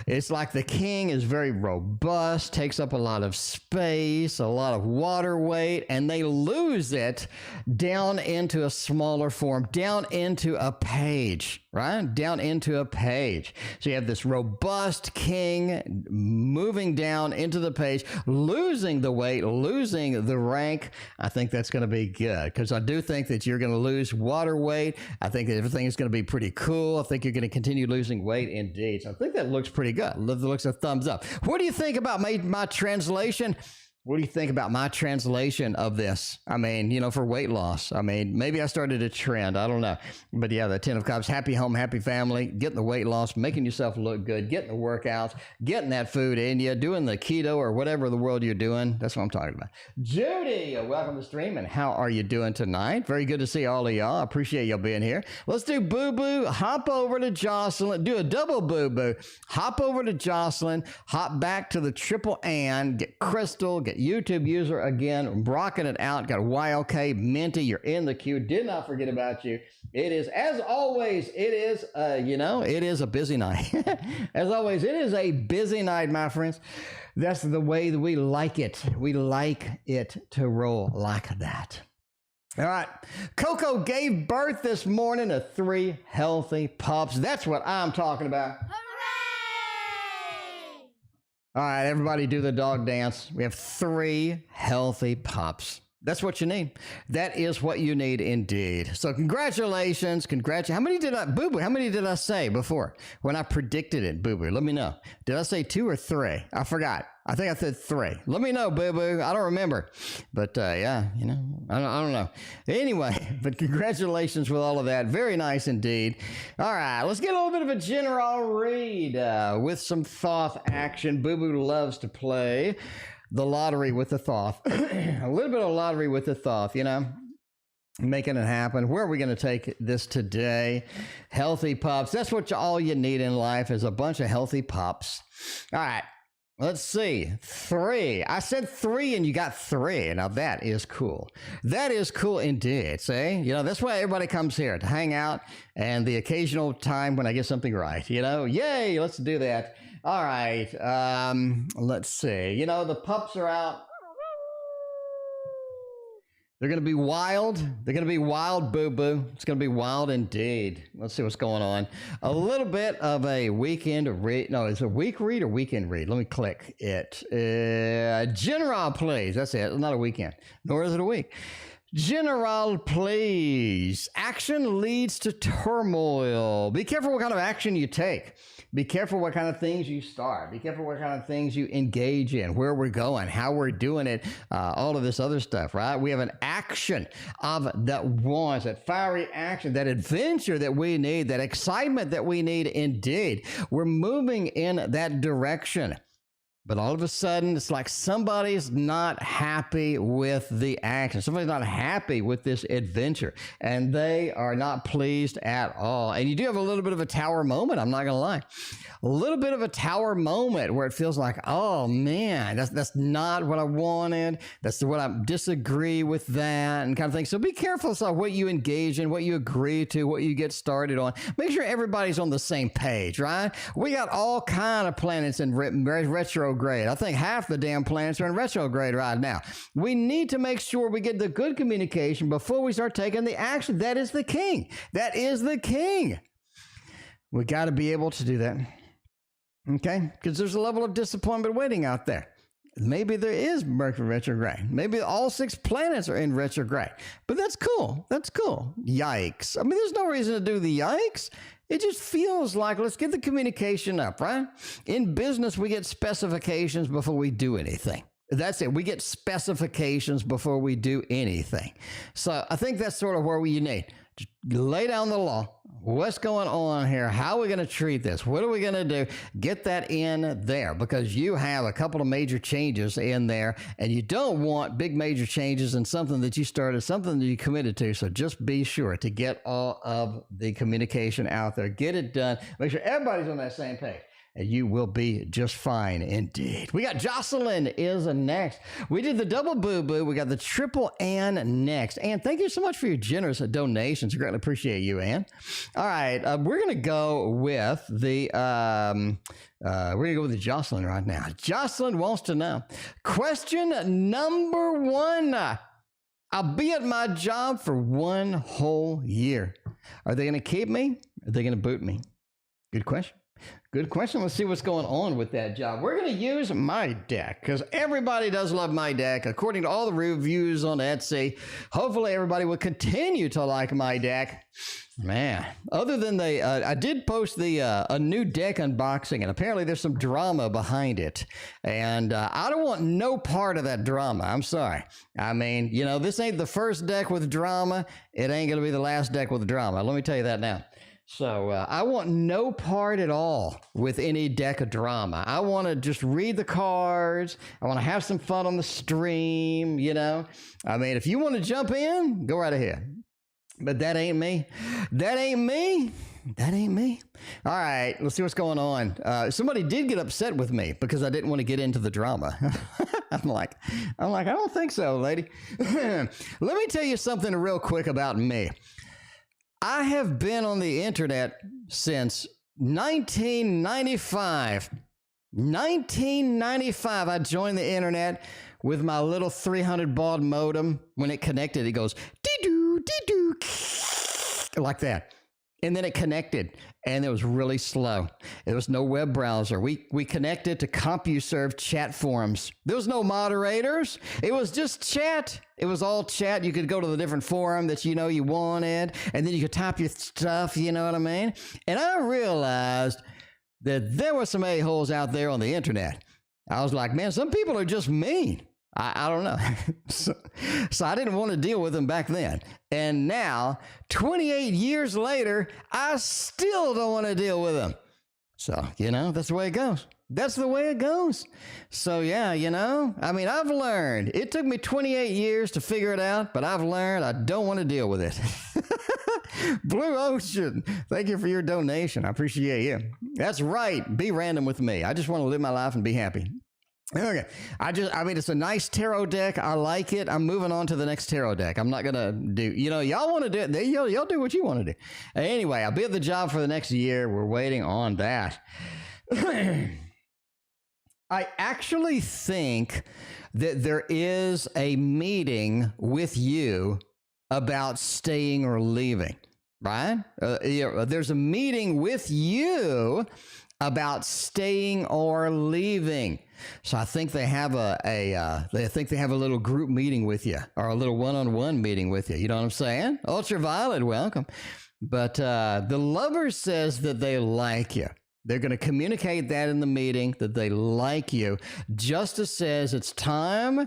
It's like the king is very robust, takes up a lot of space, a lot of water weight, and they lose it down into a smaller form, down into a page, right? Down into a page. So you have this robust king moving down into the page, losing the weight, losing the rank. I think that's going to be good because I do think that you're going to lose water weight. I think that everything is going to be pretty cool. I think you're going to continue losing weight indeed. So I think that looks pretty good. Looks a thumbs up. What do you think about my translation? What do you think about my translation of this? I mean, you know, for weight loss. I mean, maybe I started a trend. I don't know. But yeah, the 10 of Cups, happy home, happy family, getting the weight loss, making yourself look good, getting the workouts, getting that food in you, doing the keto or whatever the world you're doing. That's what I'm talking about. Judy, welcome to the stream. And how are you doing tonight? Very good to see all of y'all. I appreciate y'all being here. Let's do BooBoo. Hop over to Jocelyn. Do a double BooBoo. Hop over to Jocelyn. Hop back to the triple Ann. Get Crystal. Get YouTube user again, rocking it out. Got YLK, Minty, you're in the queue. Did not forget about you. It is, as always, it is, you know, it is a busy night. As always, it is a busy night, my friends. That's the way that we like it. We like it to roll like that. All right. Coco gave birth this morning to 3 healthy pups. That's what I'm talking about. All right, everybody do the dog dance. We have 3 healthy pups. That's what you need. That is what you need indeed. So congratulations. How many did BooBoo, how many did I say before when I predicted it, BooBoo? Let me know. Did I say 2 or 3? I forgot. I think I said 3. Let me know, BooBoo. I don't remember. But yeah, you know, I don't know. Anyway, but congratulations with all of that. Very nice indeed. All right, let's get a little bit of a general read with some thoth action. BooBoo loves to play the lottery with the thoth. A little bit of lottery with the thoth, you know. Making it happen. Where are we going to take this today? Healthy pups. That's what all you need in life is a bunch of healthy pups. All right. Let's see. 3. I said 3 and you got 3. Now that is cool. That is cool indeed. See? You know, that's why everybody comes here to hang out and the occasional time when I get something right. You know, yay, let's do that. All right. Let's see. You know, the pups are out. They're going to be wild. They're going to be wild, BooBoo. It's going to be wild indeed. Let's see what's going on. A little bit of a weekend read. No, it's a week read or weekend read. Let me click it. General, please. That's it. It's not a weekend, nor is it a week. General, please. Action leads to turmoil. Be careful what kind of action you take. Be careful what kind of things you start. Be careful what kind of things you engage in, where we're going, how we're doing it, all of this other stuff, right? We have an action of that wants, that fiery action, that adventure that we need, that excitement that we need indeed. We're moving in that direction. But all of a sudden, it's like somebody's not happy with the action. Somebody's not happy with this adventure, and they are not pleased at all. And you do have a little bit of a tower moment, I'm not going to lie. A little bit of a tower moment where it feels like, oh, man, that's not what I wanted. That's what I disagree with that and kind of thing. So be careful about what you engage in, what you agree to, what you get started on. Make sure everybody's on the same page, right? We got all kind of planets in retrograde. I think half the damn planets are in retrograde right now. We need to make sure we get the good communication before we start taking the action. That is the king. That is the king. We got to be able to do that. Okay? Because there's a level of disappointment waiting out there. Maybe there is Mercury retrograde. Maybe all 6 planets are in retrograde. But that's cool. That's cool. Yikes. I mean, there's no reason to do the yikes. It just feels like, let's get the communication up, right? In business, we get specifications before we do anything. That's it. We get specifications before we do anything. So I think that's sort of where we need. Just lay down the law. What's going on here? How are we going to treat this? What are we going to do? Get that in there, because you have a couple of major changes in there, and you don't want big major changes in something that you started, something that you committed to. So just be sure to get all of the communication out there. Get it done. Make sure everybody's on that same page, and you will be just fine indeed. We got Jocelyn is next. We did the double BooBoo. We got the triple Ann next. Ann, thank you so much for your generous donations. I greatly appreciate you, Ann. All right, we're gonna go with the Jocelyn right now. Jocelyn wants to know. Question number 1. I'll be at my job for 1 whole year. Are they gonna keep me? Are they gonna boot me? Good question. Good question. Let's see what's going on with that job. We're going to use my deck because everybody does love my deck. According to all the reviews on Etsy, hopefully everybody will continue to like my deck. Man, other than I did post a new deck unboxing, and apparently there's some drama behind it. And I don't want no part of that drama. I'm sorry. I mean, you know, this ain't the first deck with drama. It ain't going to be the last deck with drama. Let me tell you that now. So I want no part at all with any deck of drama. I want to just read the cards. I want to have some fun on the stream, you know. I mean, if you want to jump in, go right ahead. But that ain't me. That ain't me. That ain't me. All right, let's see what's going on. Somebody did get upset with me because I didn't want to get into the drama. I'm like, I don't think so, lady. Let me tell you something real quick about me. I have been on the internet since 1995. 1995, I joined the internet with my little 300 baud modem. When it connected, it goes dee-doo, dee-doo, like that. And then it connected, and it was really slow. There was no web browser. We connected to CompuServe chat forums. There was no moderators. It was just chat. It was all chat. You could go to the different forum that you know you wanted, and then you could type your stuff, you know what I mean? And I realized that there were some a-holes out there on the internet. I was like, man, some people are just mean. I don't know. So I didn't want to deal with them back then. And now, 28 years later, I still don't want to deal with them. So, you know, that's the way it goes. That's the way it goes. So, yeah, you know, I mean, I've learned. It took me 28 years to figure it out, but I've learned I don't want to deal with it. Blue Ocean, thank you for your donation. I appreciate you. That's right. Be random with me. I just want to live my life and be happy. Okay. I mean, it's a nice tarot deck. I like it. I'm moving on to the next tarot deck. I'm not going to do, you know, y'all want to do it. Y'all do what you want to do. Anyway, I'll be at the job for the next year. We're waiting on that. I actually think that there is a meeting with you about staying or leaving, right? There's a meeting with you about staying or leaving. So I think they have a little group meeting with you, or a little one-on-one meeting with you. You know what I'm saying? Ultraviolet, welcome. But the lover says that they like you. They're going to communicate that in the meeting, that they like you. Justice says it's time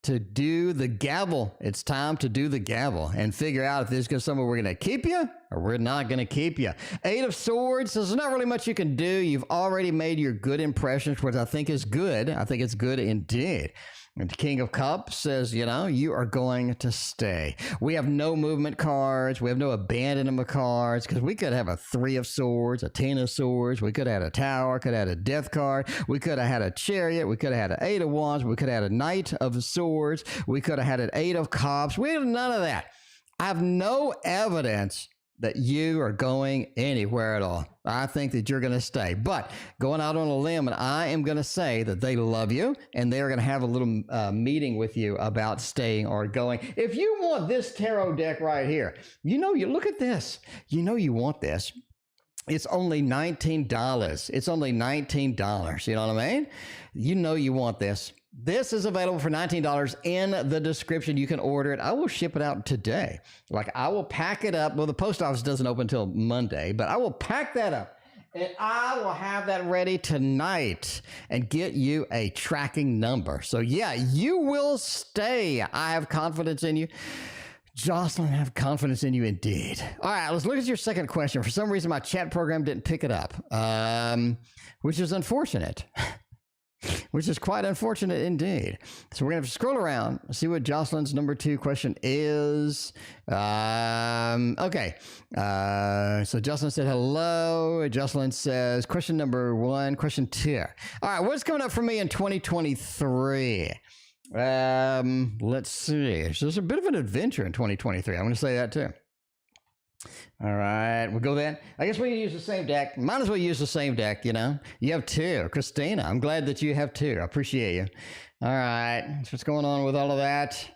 to do the gavel. It's time to do the gavel and figure out if this is somewhere we're going to keep you or we're not going to keep you. 8 of Swords, there's not really much you can do. You've already made your good impressions, which I think is good. I think it's good indeed. And the King of Cups says, you know, you are going to stay. We have no movement cards. We have no abandonment cards because we could have a 3 of Swords, a 10 of Swords. We could have had a Tower, could have had a Death card. We could have had a Chariot. We could have had an 8 of Wands. We could have had a Knight of Swords. We could have had an 8 of Cups. We have none of that. I have no evidence that you are going anywhere at all. I think that you're going to stay. But going out on a limb, and I am going to say that they love you, and they're going to have a little meeting with you about staying or going. If you want this tarot deck right here, you know, you look at this. You know you want this. It's only $19. It's only $19. You know what I mean? You know you want this. This is available for $19 in the description. You can order it. I will ship it out today. Like, I will pack it up. Well, the post office doesn't open until Monday, but I will pack that up and I will have that ready tonight and get you a tracking number. So yeah, you will stay. I have confidence in you. Jocelyn, I have confidence in you indeed. All right, let's look at your second question. For some reason, my chat program didn't pick it up, which is unfortunate. Which is quite unfortunate indeed. So we're going to have to scroll around, see what Jocelyn's number 2 question is. Okay. So Jocelyn said hello. Jocelyn says question number 1, question 2. All right, what's coming up for me in 2023? Let's see. So there's a bit of an adventure in 2023. I'm going to say that too. All right, we'll go then. I guess we can use the same deck. Might as well use the same deck, you know. You have 2. Christina, I'm glad that you have 2. I appreciate you. All right, so what's going on with all of that?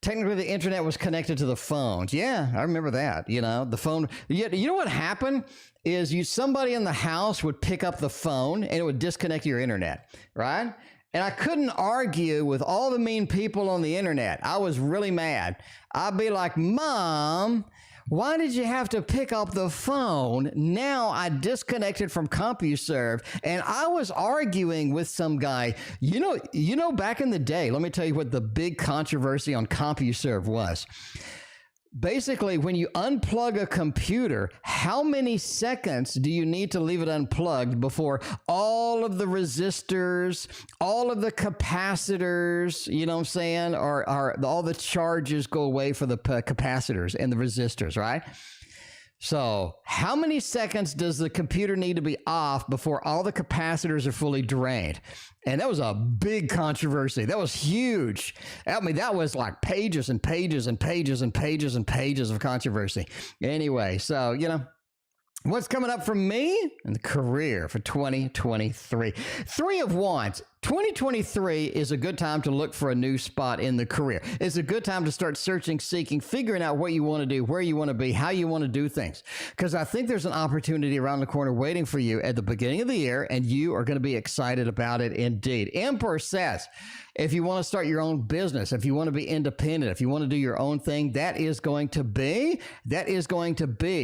Technically, the internet was connected to the phones. Yeah, I remember that. You know, the phone. You know what happened is somebody in the house would pick up the phone and it would disconnect your internet, right? And I couldn't argue with all the mean people on the internet. I was really mad. I'd be like, Mom, why did you have to pick up the phone? Now I disconnected from CompuServe, and I was arguing with some guy. You know, back in the day, let me tell you what the big controversy on CompuServe was. Basically, when you unplug a computer, how many seconds do you need to leave it unplugged before all of the resistors, all of the capacitors, you know what I'm saying, or all the charges go away for the capacitors and the resistors, right? So how many seconds does the computer need to be off before all the capacitors are fully drained? And that was a big controversy. That was huge. I mean, that was like pages and pages and pages and pages and pages of controversy. Anyway, so, you know, what's coming up for me in the career for 2023? 3 of Wands. 2023 is a good time to look for a new spot in the career. It's a good time to start searching, seeking, figuring out what you want to do, where you want to be, how you want to do things. Because I think there's an opportunity around the corner waiting for you at the beginning of the year, and you are going to be excited about it indeed. Emperor says, if you want to start your own business, if you want to be independent, if you want to do your own thing, that is going to be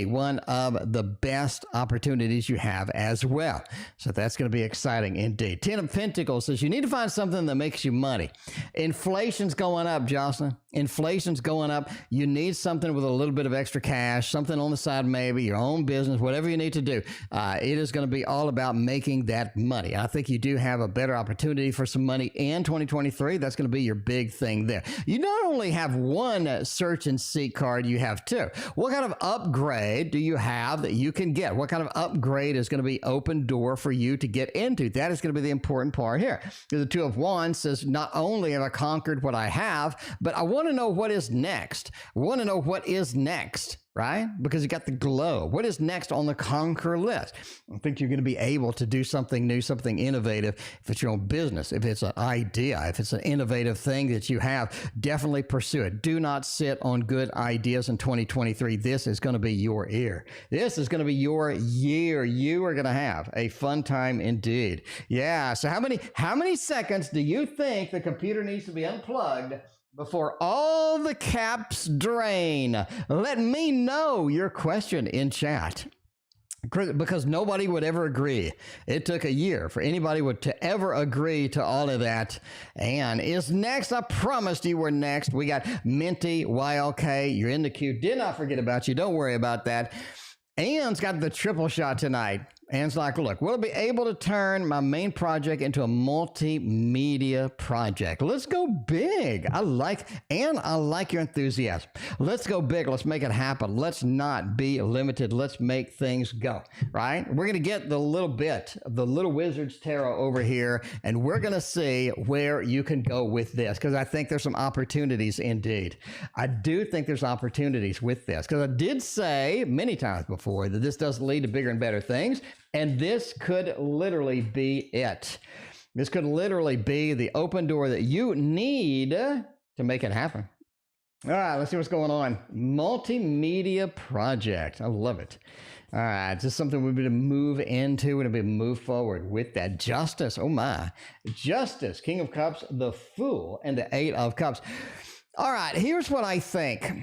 one of the best opportunities you have as well. So that's going to be exciting indeed. 10 of Pentacles says you need to find something that makes you money. Inflation's going up, Jocelyn. Inflation's going up. You need something with a little bit of extra cash, something on the side, maybe your own business, whatever you need to do. It is going to be all about making that money. I think you do have a better opportunity for some money in 2023. That's going to be your big thing there. You not only have one search and seek card, you have 2. What kind of upgrade do you have that you can get? What kind of upgrade is going to be open door for you to get into? That is going to be the important part here. The 2 of Wands says, not only have I conquered what I have, but I want to know what is next. I want to know what is next, right? Because you got the glow. What is next on the conquer list? I think you're going to be able to do something new, something innovative. If it's your own business, if it's an idea, if it's an innovative thing that you have, definitely pursue it. Do not sit on good ideas in 2023. This is going to be your year. This is going to be your year. You are going to have a fun time indeed. Yeah. So how many seconds do you think the computer needs to be unplugged before all the caps drain? Let me know your question in chat. because nobody would ever agree. It took a year for anybody to ever agree to all of that. And is next. I promised you we're next. We got Minty, YLK. You're in the queue. Did not forget about you. Don't worry about that. Ann's got the triple shot tonight. Ann's like, look, we'll be able to turn my main project into a multimedia project. Let's go big. I like your enthusiasm. Let's go big. Let's make it happen. Let's not be limited. Let's make things go, right? We're going to get the little bit of the Little Wizard's Tarot over here, and we're going to see where you can go with this, because I think there's some opportunities indeed. I do think there's opportunities with this, because I did say many times before that this does lead to bigger and better things. And this could literally be it. This could literally be the open door that you need to make it happen. All right, let's see what's going on. Multimedia project. I love it. All right, this is something we're going to move into and we're going to move forward with that. Justice. Oh, my. Justice. King of Cups, the Fool, and the Eight of Cups. All right, here's what I think.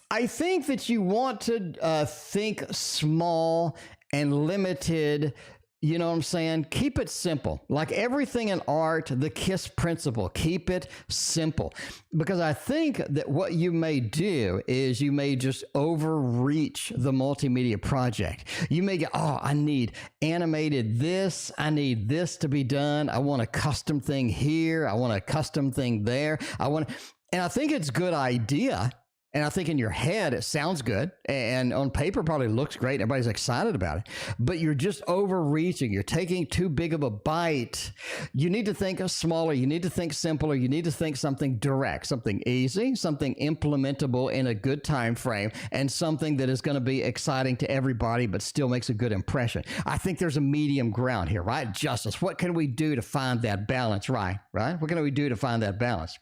I think that you want to think small and limited. You know what I'm saying? Keep it simple. Like everything in art, the KISS principle, keep it simple. Because I think that what you may do is you may just overreach the multimedia project. You may get, oh, I need animated this. I need this to be done. I want a custom thing here. I want a custom thing there. And I think it's a good idea. And I think in your head, it sounds good. And on paper, probably looks great. Everybody's excited about it. But you're just overreaching. You're taking too big of a bite. You need to think smaller. You need to think simpler. You need to think something direct, something easy, something implementable in a good time frame, and something that is going to be exciting to everybody, but still makes a good impression. I think there's a medium ground here, right? Justice. What can we do to find that balance, right? What can we do to find that balance?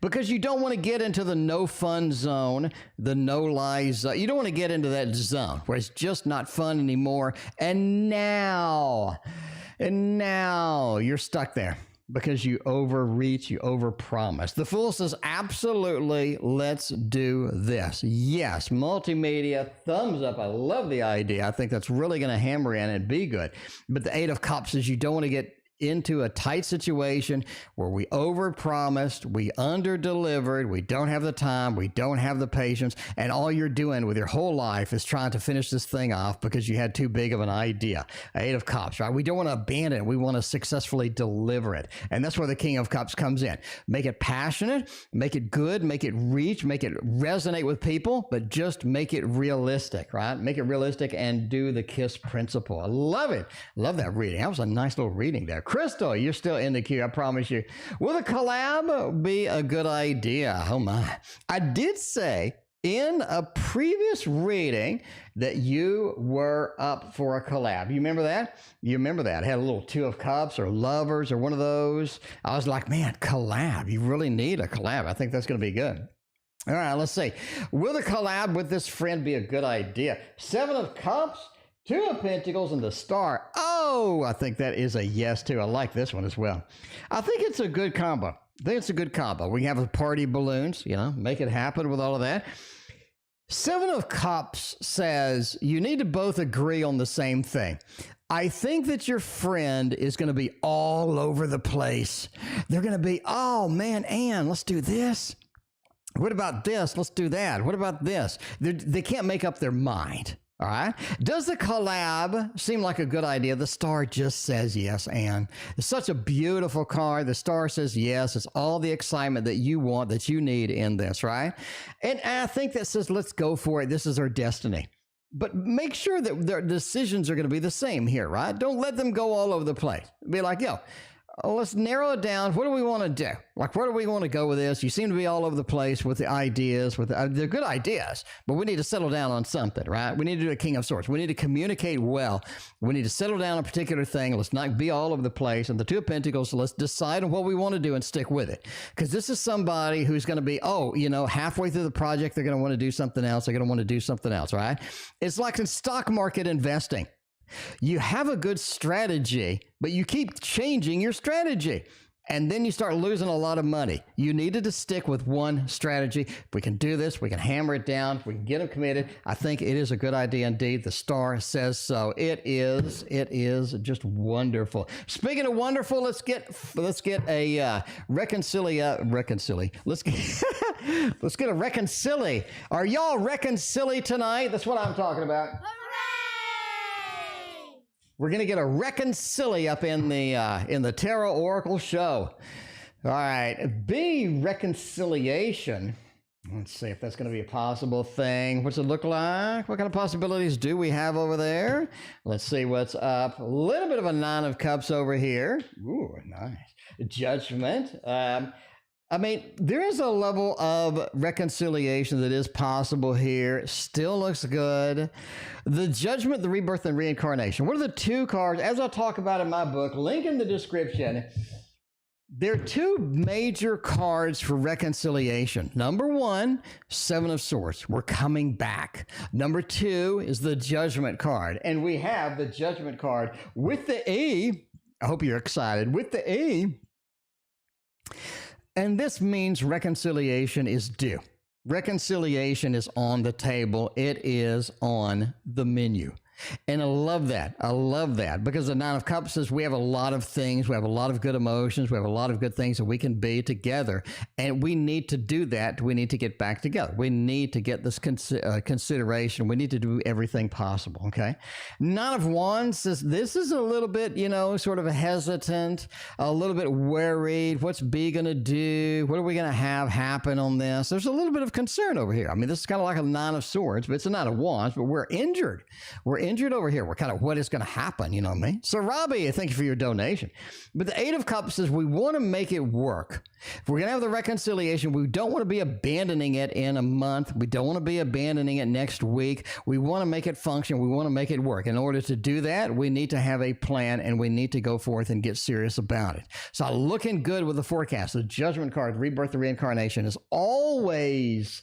Because you don't want to get into the no fun zone, the no lies zone. You don't want to get into that zone where it's just not fun anymore. And now you're stuck there because you overreach, you overpromise. The Fool says, absolutely, let's do this. Yes, multimedia, thumbs up. I love the idea. I think that's really going to hammer in and be good. But the Eight of Cups says you don't want to get into a tight situation where we overpromised, we underdelivered, we don't have the time, we don't have the patience, and all you're doing with your whole life is trying to finish this thing off because you had too big of an idea. Eight of Cups, right? We don't want to abandon it. We want to successfully deliver it. And that's where the King of Cups comes in. Make it passionate, make it good, make it reach, make it resonate with people, but just make it realistic, right? Make it realistic and do the KISS principle. I love it. Love that reading. That was a nice little reading there. Crystal, you're still in the queue, I promise you. Will a collab be a good idea? Oh my. I did say in a previous reading that you were up for a collab. You remember that? You remember that? It had a little Two of Cups or Lovers or one of those. I was like, man, collab. You really need a collab. I think that's going to be good. All right, let's see. Will the collab with this friend be a good idea? Seven of Cups, Two of Pentacles, and the Star. Oh, I think that is a yes, too. I like this one as well. I think it's a good combo. I think it's a good combo. We have a party balloons, you know, make it happen with all of that. Seven of Cups says you need to both agree on the same thing. I think that your friend is going to be all over the place. They're going to be, oh, man, Ann, let's do this. What about this? Let's do that. What about this? They can't make up their mind. All right. Does the collab seem like a good idea? The Star just says yes, Anne. It's such a beautiful card. The Star says yes. It's all the excitement that you want, that you need in this, right? And I think that says, let's go for it. This is our destiny. But make sure that their decisions are going to be the same here, right? Don't let them go all over the place. Be like, yo, let's narrow it down. What do we want to do? Like, where do we want to go with this? You seem to be all over the place with the ideas. They're good ideas, but we need to settle down on something, right? We need to do a King of Swords. We need to communicate well. We need to settle down on a particular thing. Let's not be all over the place. And the Two of Pentacles, so let's decide on what we want to do and stick with it. Because this is somebody who's going to be, halfway through the project, they're going to want to do something else. They're going to want to do something else, right? It's like in stock market investing. You have a good strategy, but you keep changing your strategy. and then you start losing a lot of money. You needed to stick with one strategy. If we can do this, we can hammer it down, we can get them committed. I think it is a good idea indeed. The star says so. It is just wonderful. Speaking of wonderful, let's get a let's get a reconcili. Are y'all reconcili tonight? That's what I'm talking about. We're going to get a reconcili up in the Tarot Oracle show. All right. B, reconciliation. Let's see if that's going to be a possible thing. What's it look like? What kind of possibilities do we have over there? Let's see what's up. A little bit of a 9 of cups over here. Ooh, nice. Judgment. I mean, there is a level of reconciliation that is possible here. Still looks good. The Judgment, the Rebirth, and Reincarnation. What are the 2 cards? As I'll talk about in my book, link in the description. There are 2 major cards for reconciliation. Number 1, 7 of Swords. We're coming back. Number 2 is the Judgment card. And we have the Judgment card with the E. I hope you're excited. With the E. And this means reconciliation is due. Reconciliation is on the table. It is on the menu. And I love that. I love that because the 9 of Cups says we have a lot of things. We have a lot of good emotions. We have a lot of good things that we can be together. And we need to do that. We need to get back together. We need to get this consideration. We need to do everything possible. Okay. 9 of Wands says this is a little bit, sort of a hesitant, a little bit worried. What's B going to do? What are we going to have happen on this? There's a little bit of concern over here. I mean, this is kind of like a 9 of Swords, but it's a 9 of Wands, but we're injured. We're injured over here. We're kind of what is going to happen, you know what I mean? Surabhi, thank you for your donation. But the 8 of Cups says we want to make it work. If we're going to have the reconciliation, we don't want to be abandoning it in a month. We don't want to be abandoning it next week. We want to make it function. We want to make it work. In order to do that, we need to have a plan and we need to go forth and get serious about it. So looking good with the forecast. The Judgment card, Rebirth, the Reincarnation is always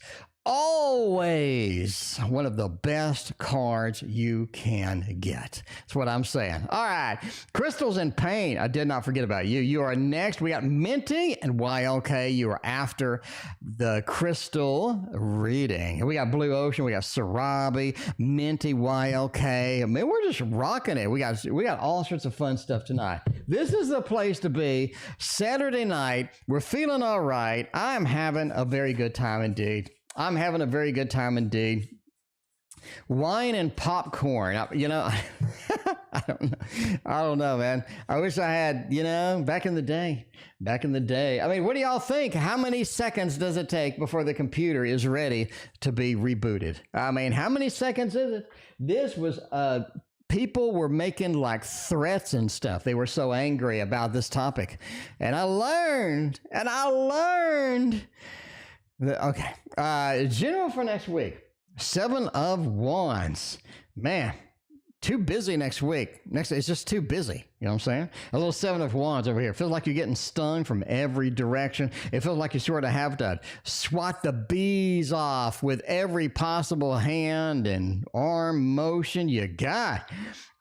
one of the best cards you can get. That's what I'm saying. All right. Crystals and Pain. I did not forget about you. You are next. We got Minty and YLK. You are after the crystal reading. We got Blue Ocean. We got Surabhi, Minty, YLK. I mean, we're just rocking it. We got all sorts of fun stuff tonight. This is the place to be. Saturday night. We're feeling all right. I'm having a very good time indeed. I'm having a very good time indeed. Wine and popcorn. I don't know, man. I wish I had, back in the day. I mean, what do y'all think? How many seconds does it take before the computer is ready to be rebooted? I mean, how many seconds is it? This was, people were making like threats and stuff. They were so angry about this topic. And I learned. Okay. General for next week. 7 of Wands. Man, too busy next week. It's just too busy. You know what I'm saying? A little 7 of Wands over here. It feels like you're getting stung from every direction. It feels like you sort of have to swat the bees off with every possible hand and arm motion you got.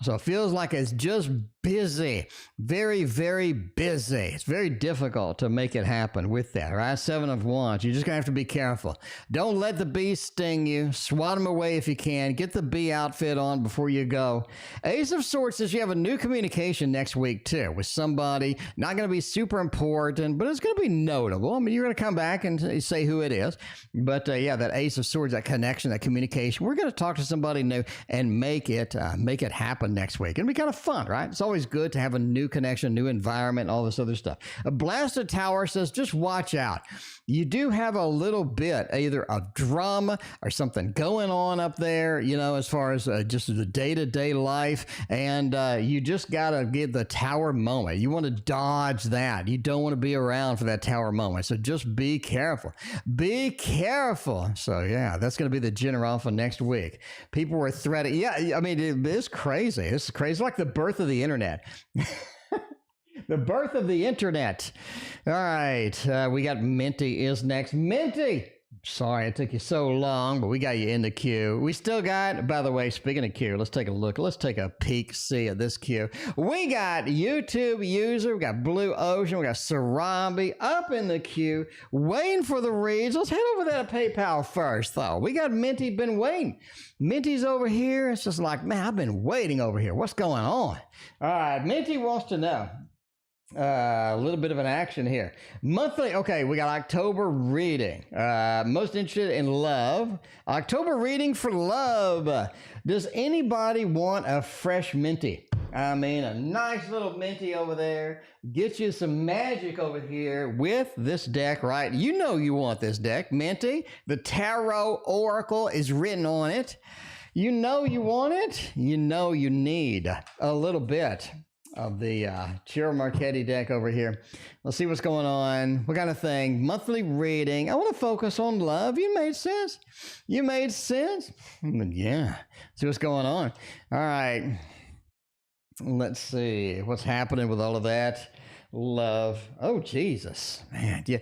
So it feels like it's just busy. Very, very busy. It's very difficult to make it happen with that, right? 7 of Wands. You're just going to have to be careful. Don't let the bees sting you. Swat them away if you can. Get the bee outfit on before you go. Ace of Swords says you have a new communication next week, too, with somebody. Not going to be super important, but it's going to be notable. I mean, you're going to come back and say who it is. But, yeah, that Ace of Swords, that connection, that communication, we're going to talk to somebody new and make it happen next week. It'll be kind of fun, right? It's always good to have a new connection, new environment, all this other stuff. A Blasted Tower says, just watch out. You do have a little bit either of drama or something going on up there, as far as just the day-to-day life. And you just got to get the tower moment. You want to dodge that. You don't want to be around for that tower moment. So just be careful. Be careful. So, yeah, that's going to be the general for next week. People were threatening. Yeah, I mean, it's crazy. It's crazy. It's like the birth of the internet. The birth of the internet. All right. We got Minty is next. Minty, Sorry it took you so long, but we got you in the queue. We still got, by the way, speaking of queue, let's take a look. Let's take a peek, see at this queue. We got YouTube user, we got Blue Ocean, we got Surabhi up in the queue, waiting for the reads. Let's head over there to PayPal first, though. We got Minty, been waiting. Minty's over here. It's just like, man, I've been waiting over here. What's going on? All right, Minty wants to know. A little bit of an action here. Monthly, okay, we got October reading. Most interested in love. October reading for love. Does anybody want a fresh Minty? I mean, a nice little Minty over there. Get you some magic over here with this deck, right? You know you want this deck. Minty, the Tarot Oracle is written on it. You know you want it. You know you need a little bit of the Chiro Marchetti deck over here. Let's see what's going on. What kind of thing? Monthly reading. I want to focus on love. You made sense. You made sense. Yeah. See what's going on. All right. Let's see what's happening with all of that. Love. Oh, Jesus. Man. Yeah.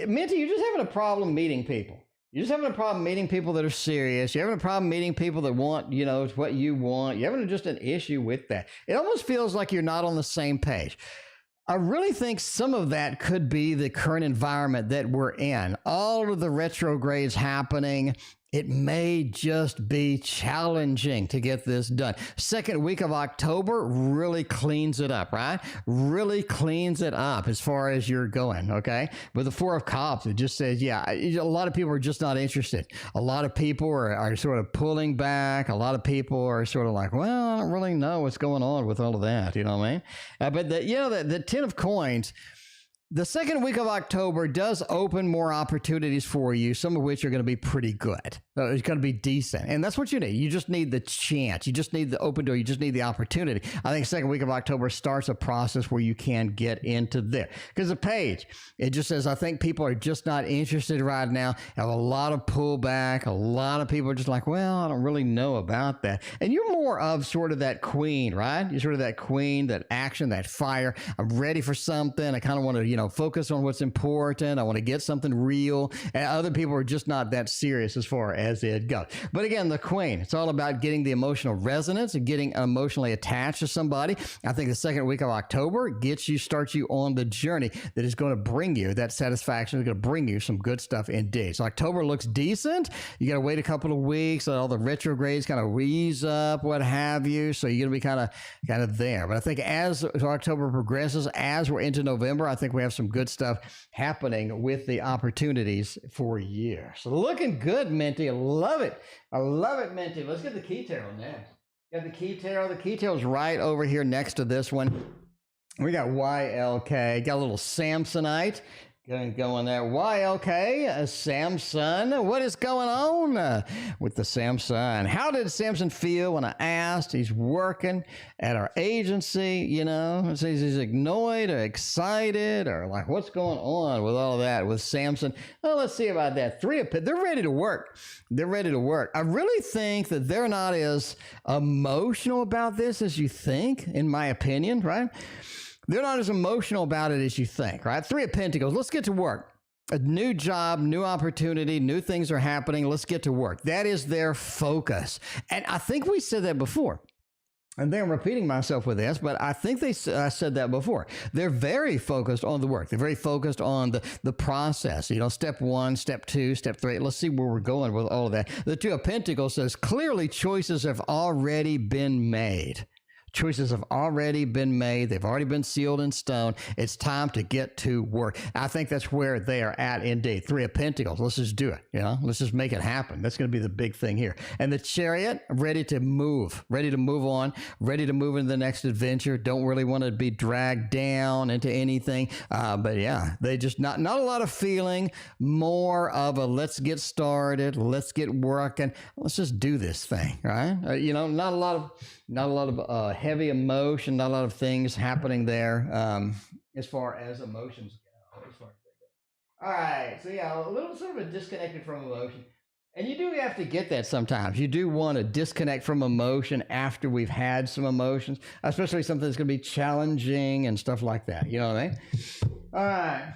Minty, you're just having a problem meeting people. You're just having a problem meeting people that are serious. You're having a problem meeting people that want, you know, what you want. You're having just an issue with that. It almost feels like you're not on the same page. I really think some of that could be the current environment that we're in. All of the retrogrades happening. It may just be challenging to get this done. Second week of October really cleans it up, right? Really cleans it up as far as you're going, okay? With the Four of Cups, it just says, yeah, a lot of people are just not interested. A lot of people are sort of pulling back. A lot of people are sort of like, well, I don't really know what's going on with all of that, you know what I mean? But the Ten of Coins, the second week of October does open more opportunities for you, some of which are going to be pretty good. It's going to be decent. And that's what you need. You just need the chance. You just need the open door. You just need the opportunity. I think second week of October starts a process where you can get into there. Because the page, it just says, I think people are just not interested right now. Have a lot of pullback. A lot of people are just like, well, I don't really know about that. And you're more of sort of that queen, right? You're sort of that queen, that action, that fire. I'm ready for something. I kind of want to, focus on what's important. I want to get something real. And other people are just not that serious as far as it goes. But again, the queen, it's all about getting the emotional resonance and getting emotionally attached to somebody. I think the second week of October starts you on the journey that is going to bring you that satisfaction, is going to bring you some good stuff indeed. So October looks decent. You got to wait a couple of weeks, let all the retrogrades kind of ease up, what have you. So you're going to be kind of there. But I think as October progresses, as we're into November, I think we have some good stuff happening with the opportunities for you. So looking good, Minty. I love it. I love it, Minty. Let's get the key tarot next. Got the key tarot. The key tarot's right over here next to this one. We got YLK. Got a little Samsonite. Going there. YLK, Samson. What is going on with the Samson? How did Samson feel when I asked? He's working at our agency, he's annoyed or excited or like, what's going on with all of that with Samson? Well, let's see about that. They're ready to work. They're ready to work. I really think that they're not as emotional about this as you think, in my opinion, right? They're not as emotional about it as you think, right? Three of Pentacles. Let's get to work. A new job, new opportunity, new things are happening. Let's get to work. That is their focus. And I think we said that before. And then I'm repeating myself with this, but I think I said that before. They're very focused on the work. They're very focused on the process. Step 1, step 2, step 3. Let's see where we're going with all of that. The Two of Pentacles says, clearly choices have already been made. Choices have already been made. They've already been sealed in stone. It's time to get to work. I think that's where they are at indeed. Three of Pentacles. Let's just do it. Let's just make it happen. That's going to be the big thing here. And the Chariot, ready to move on, ready to move into the next adventure. Don't really want to be dragged down into anything. But yeah, they just not a lot of feeling, more of a let's get started. Let's get working. Let's just do this thing, right? Not a lot of heavy emotion, not a lot of things happening there as far as emotions go. All right, so yeah, a little sort of a disconnected from emotion. And you do have to get that sometimes. You do want to disconnect from emotion after we've had some emotions, especially something that's going to be challenging and stuff like that. You know what I mean? All right.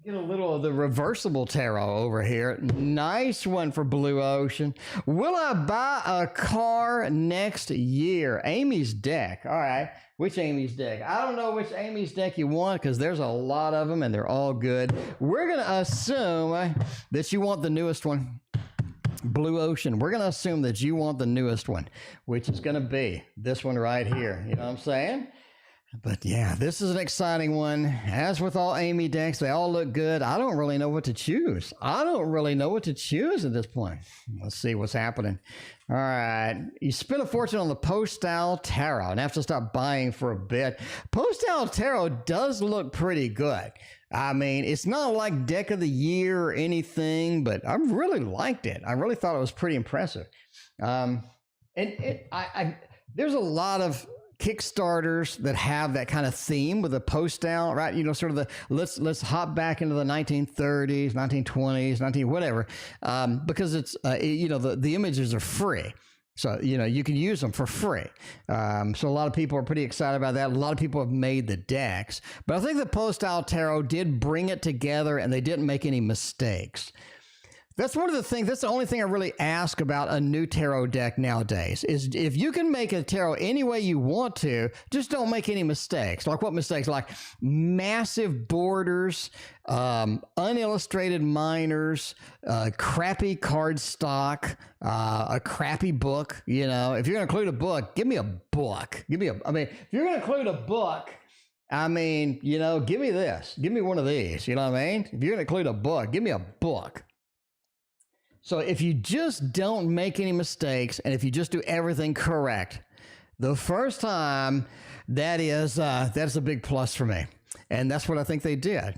Get a little of the reversible tarot over here. Nice one for Blue Ocean. Will I buy a car next year? Amy's deck. All right. Which Amy's deck? I don't know which Amy's deck you want because there's a lot of them and they're all good. We're going to assume that you want the newest one. Blue Ocean. We're going to assume that you want the newest one, which is going to be this one right here. You know what I'm saying? But yeah, this is an exciting one. As with all Amy decks, they all look good. I don't really know what to choose. I don't really know what to choose at this point. Let's see what's happening. All right. You spent a fortune on the Postal Tarot and have to stop buying for a bit. Postal Tarot does look pretty good. I mean, it's not like deck of the year or anything, but I really liked it. I really thought it was pretty impressive. There's a lot of Kickstarters that have that kind of theme with a Postal, right? You know, sort of the let's hop back into the 1930s, 1920s, whatever, because it's you know, the images are free. So, you know, you can use them for free. So a lot of people are pretty excited about that. A lot of people have made the decks. But I think the Postal Tarot did bring it together and they didn't make any mistakes. That's one of the things, that's the only thing I really ask about a new tarot deck nowadays, is if you can make a tarot any way you want to, just don't make any mistakes. Like what mistakes? Like massive borders, unillustrated minors, crappy card stock, a crappy book. You know, if you're going to include a book, give me a book. I mean, if you're going to include a book, I mean, you know, give me this. Give me one of these. You know what I mean? If you're going to include a book, give me a book. So if you just don't make any mistakes and if you just do everything correct, the first time, that's a big plus for me. And that's what I think they did.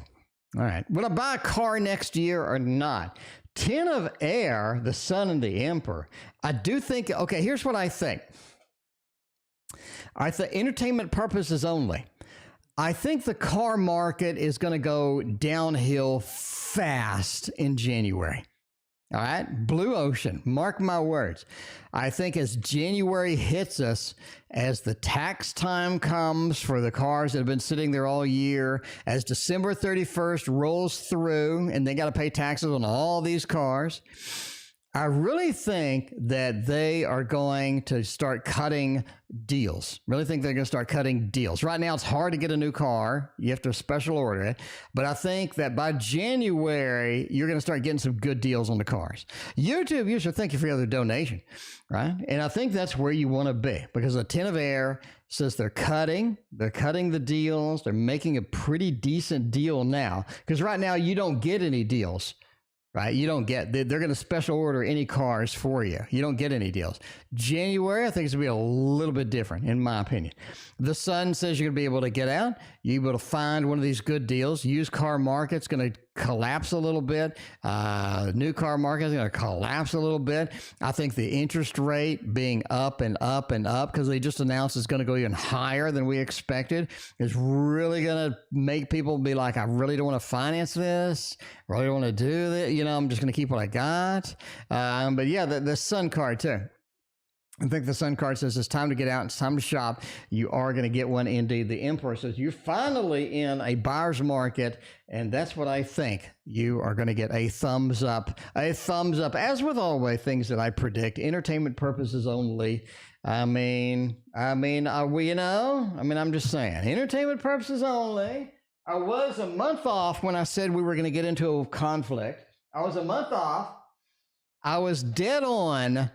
All right. Will I buy a car next year or not? 10 of Air, the Sun and the Emperor. I do think, okay, here's what I think. I think entertainment purposes only. I think the car market is going to go downhill fast in January. All right, Blue Ocean, mark my words. I think as January hits us, as the tax time comes for the cars that have been sitting there all year, as December 31st rolls through and they got to pay taxes on all these cars, I really think that they are going to start cutting deals. Really think they're going to start cutting deals. Right now, it's hard to get a new car. You have to special order it. But I think that by January, you're going to start getting some good deals on the cars. YouTube user, thank you for your other donation, right? And I think that's where you want to be because the 10 of Air says they're cutting the deals. They're making a pretty decent deal now because right now you don't get any deals. Right? You don't get, they're going to special order any cars for you. You don't get any deals. January, I think it's going to be a little bit different, in my opinion. The Sun says you're going to be able to get out. You're able to find one of these good deals. Used car market's going to collapse a little bit. New car market is going to collapse a little bit. I think the interest rate being up and up and up because they just announced it's going to go even higher than we expected is really going to make people be like, I really don't want to finance this. I really don't want to do this. You know, I'm just going to keep what I got. But yeah, the Sun card too. I think the Sun card says it's time to get out. It's time to shop. You are going to get one indeed. The Emperor says you're finally in a buyer's market. And that's what I think. You are going to get a thumbs up. A thumbs up. As with always things that I predict, entertainment purposes only. I'm just saying, entertainment purposes only. I was a month off when I said we were going to get into a conflict. I was a month off. I was dead on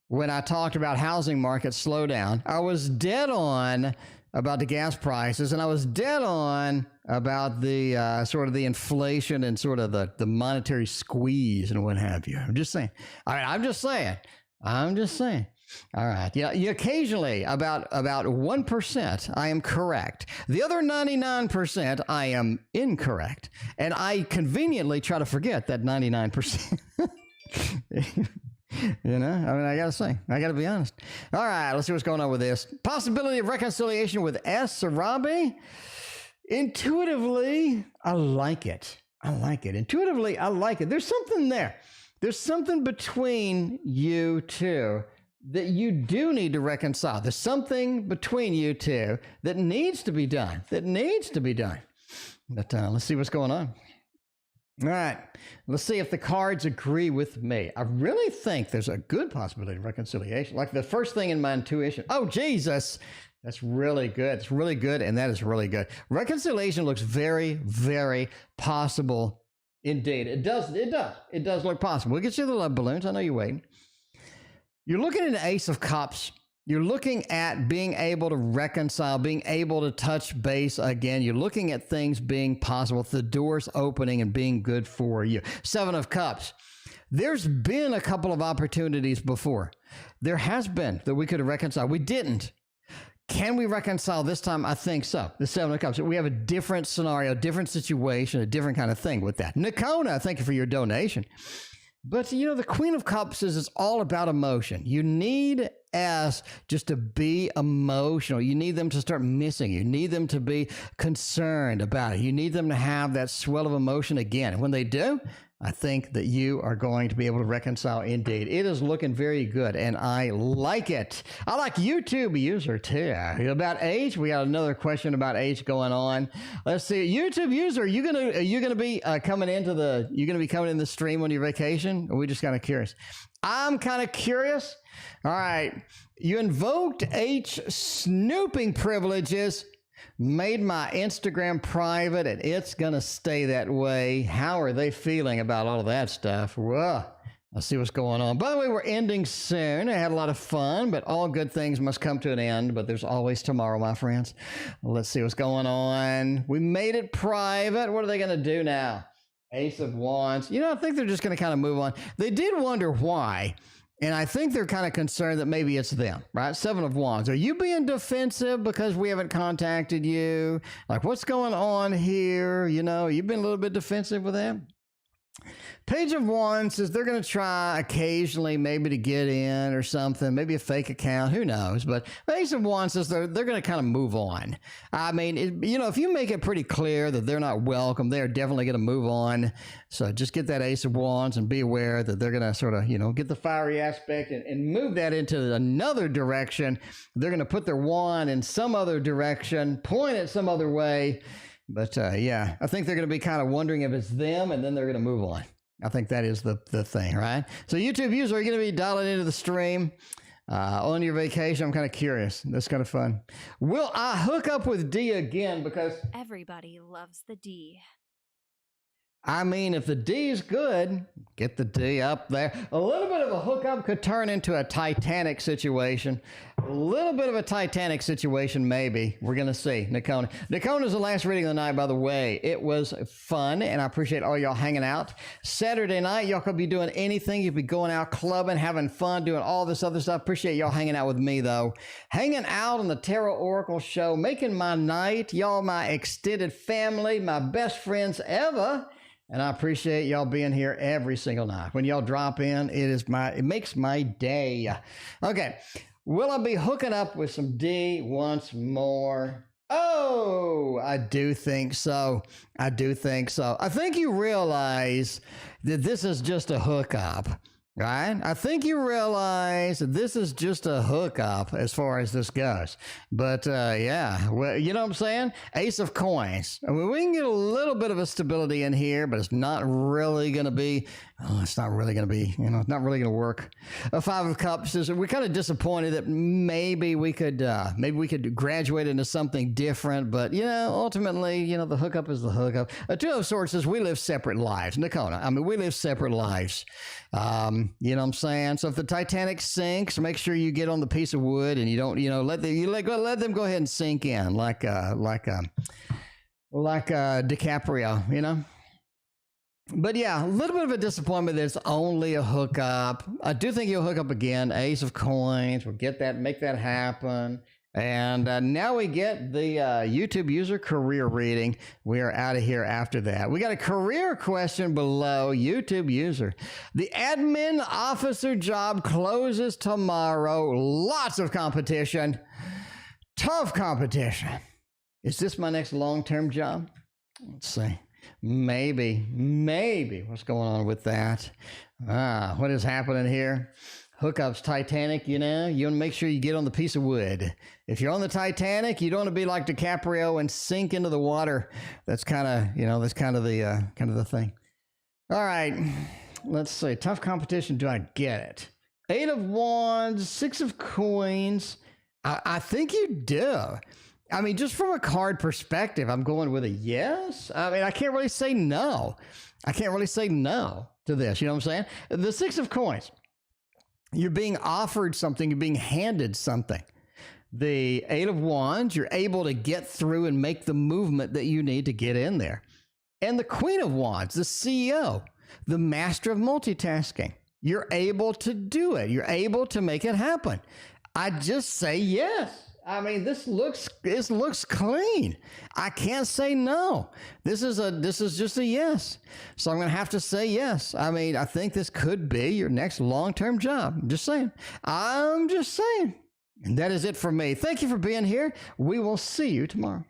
when I talked about housing market slowdown. I was dead on about the gas prices, and I was dead on about the sort of the inflation and sort of the monetary squeeze and what have you. I'm just saying. All right, I'm just saying. All right. Yeah, occasionally about 1% I am correct. The other 99% I am incorrect. And I conveniently try to forget that 99%. You know, I mean, I got to be honest. All right, let's see what's going on with this. Possibility of reconciliation with S. Surabhi. Intuitively, I like it. Intuitively, I like it. There's something there. There's something between you two that you do need to reconcile. There's something between you two that needs to be done. But let's see what's going on. All right, let's see if the cards agree with me. I really think there's a good possibility of reconciliation. Like the first thing in my intuition, oh, Jesus, that's really good. It's really good, and that is really good. Reconciliation looks very, very possible indeed. It does look possible. We'll get you the love balloons. I know you're waiting. You're looking at an Ace of Cups. You're looking at being able to reconcile, being able to touch base again. You're looking at things being possible, the doors opening and being good for you. Seven of Cups. There's been a couple of opportunities before. There has been that we could have reconciled. We didn't. Can we reconcile this time? I think so. The Seven of Cups. We have a different scenario, different situation, a different kind of thing with that. Nakona, thank you for your donation. But, you know, the Queen of Cups is it's all about emotion. You need S just to be emotional. You need them to start missing. You need them to be concerned about it. You need them to have that swell of emotion again. And when they do, I think that you are going to be able to reconcile indeed. It is looking very good, and I like it. I like YouTube user too. About age, we got another question about age going on. Let's see, YouTube user, are you gonna be coming into the? You gonna be coming in the stream on your vacation? Or are we just kind of curious? I'm kind of curious. All right, you invoked H snooping privileges. Made my Instagram private, and it's gonna stay that way. How are they feeling about all of that stuff? Whoa, let's see what's going on. By the way, we're ending soon. I had a lot of fun, but all good things must come to an end, but there's always tomorrow, my friends. Let's see what's going on. We made it private. What are they gonna do now? Ace of Wands. You know, I think they're just gonna kind of move on. They did wonder why. And I think they're kind of concerned that maybe it's them, right? Seven of Wands. Are you being defensive because we haven't contacted you? Like, what's going on here? You know, you've been a little bit defensive with them. Page of Wands says they're going to try occasionally maybe to get in or something, maybe a fake account, who knows? But Ace of Wands says they're going to kind of move on. I mean, you know, if you make it pretty clear that they're not welcome, they're definitely going to move on. So just get that Ace of Wands and be aware that they're going to sort of, you know, get the fiery aspect and move that into another direction. They're going to put their wand in some other direction, point it some other way. But yeah, I think they're going to be kind of wondering if it's them, and then they're going to move on. I think that is the thing, right? So YouTube user, are you going to be dialing into the stream on your vacation? I'm kind of curious. That's kind of fun. Will I hook up with D again? Because Everybody loves the D. I mean, if the D is good, get the D up there. A little bit of a hookup could turn into a Titanic situation. A little bit of a Titanic situation, maybe. We're going to see. Nakona. Nakona is the last reading of the night, by the way. It was fun, and I appreciate all y'all hanging out. Saturday night, y'all could be doing anything. You'd be going out clubbing, having fun, doing all this other stuff. Appreciate y'all hanging out with me, though. Hanging out on the Tarot Oracle show, making my night. Y'all, my extended family, my best friends ever. And I appreciate y'all being here every single night. When y'all drop in, it makes my day. Okay. Will I be hooking up with some D once more? Oh, I do think so. I do think so. I think you realize that this is just a hookup, right? I think you realize that this is just a hookup as far as this goes. But yeah, well, you know what I'm saying? Ace of Coins. I mean, we can get a little bit of a stability in here, but it's not really going to be, it's not really going to be, you know, it's not really going to work. A Five of Cups is, we're kind of disappointed that maybe we could graduate into something different, but, you know, ultimately, you know, the hookup is the hookup. A Two of Swords says we live separate lives. Nakona, I mean, we live separate lives. You know what I'm saying? So if the Titanic sinks, make sure you get on the piece of wood and you don't, you know, let them go ahead and sink in like DiCaprio, you know? But yeah, a little bit of a disappointment that it's only a hookup. I do think you'll hook up again. Ace of Coins. We'll get that, make that happen. And now we get the YouTube user career reading. We are out of here after that. We got a career question below. YouTube user. The admin officer job closes tomorrow. Lots of competition. Tough competition. Is this my next long-term job? Let's see. Maybe. What's going on with that? What is happening here? Hookups, Titanic, you know, you want to make sure you get on the piece of wood. If you're on the Titanic, you don't want to be like DiCaprio and sink into the water. That's kind of, you know, that's kind of the thing. All right. Let's see. Tough competition. Do I get it? 8 of Wands, 6 of Coins. I think you do. I mean, just from a card perspective, I'm going with a yes. I mean, I can't really say no. I can't really say no to this. You know what I'm saying? The 6 of Coins. You're being offered something. You're being handed something. The 8 of Wands, you're able to get through and make the movement that you need to get in there. And the Queen of Wands, the CEO, the master of multitasking. You're able to do it. You're able to make it happen. I just say yes. I mean, this looks clean. I can't say no. This is just a yes. So I'm going to have to say yes. I mean, I think this could be your next long-term job. I'm just saying. I'm just saying. And that is it for me. Thank you for being here. We will see you tomorrow.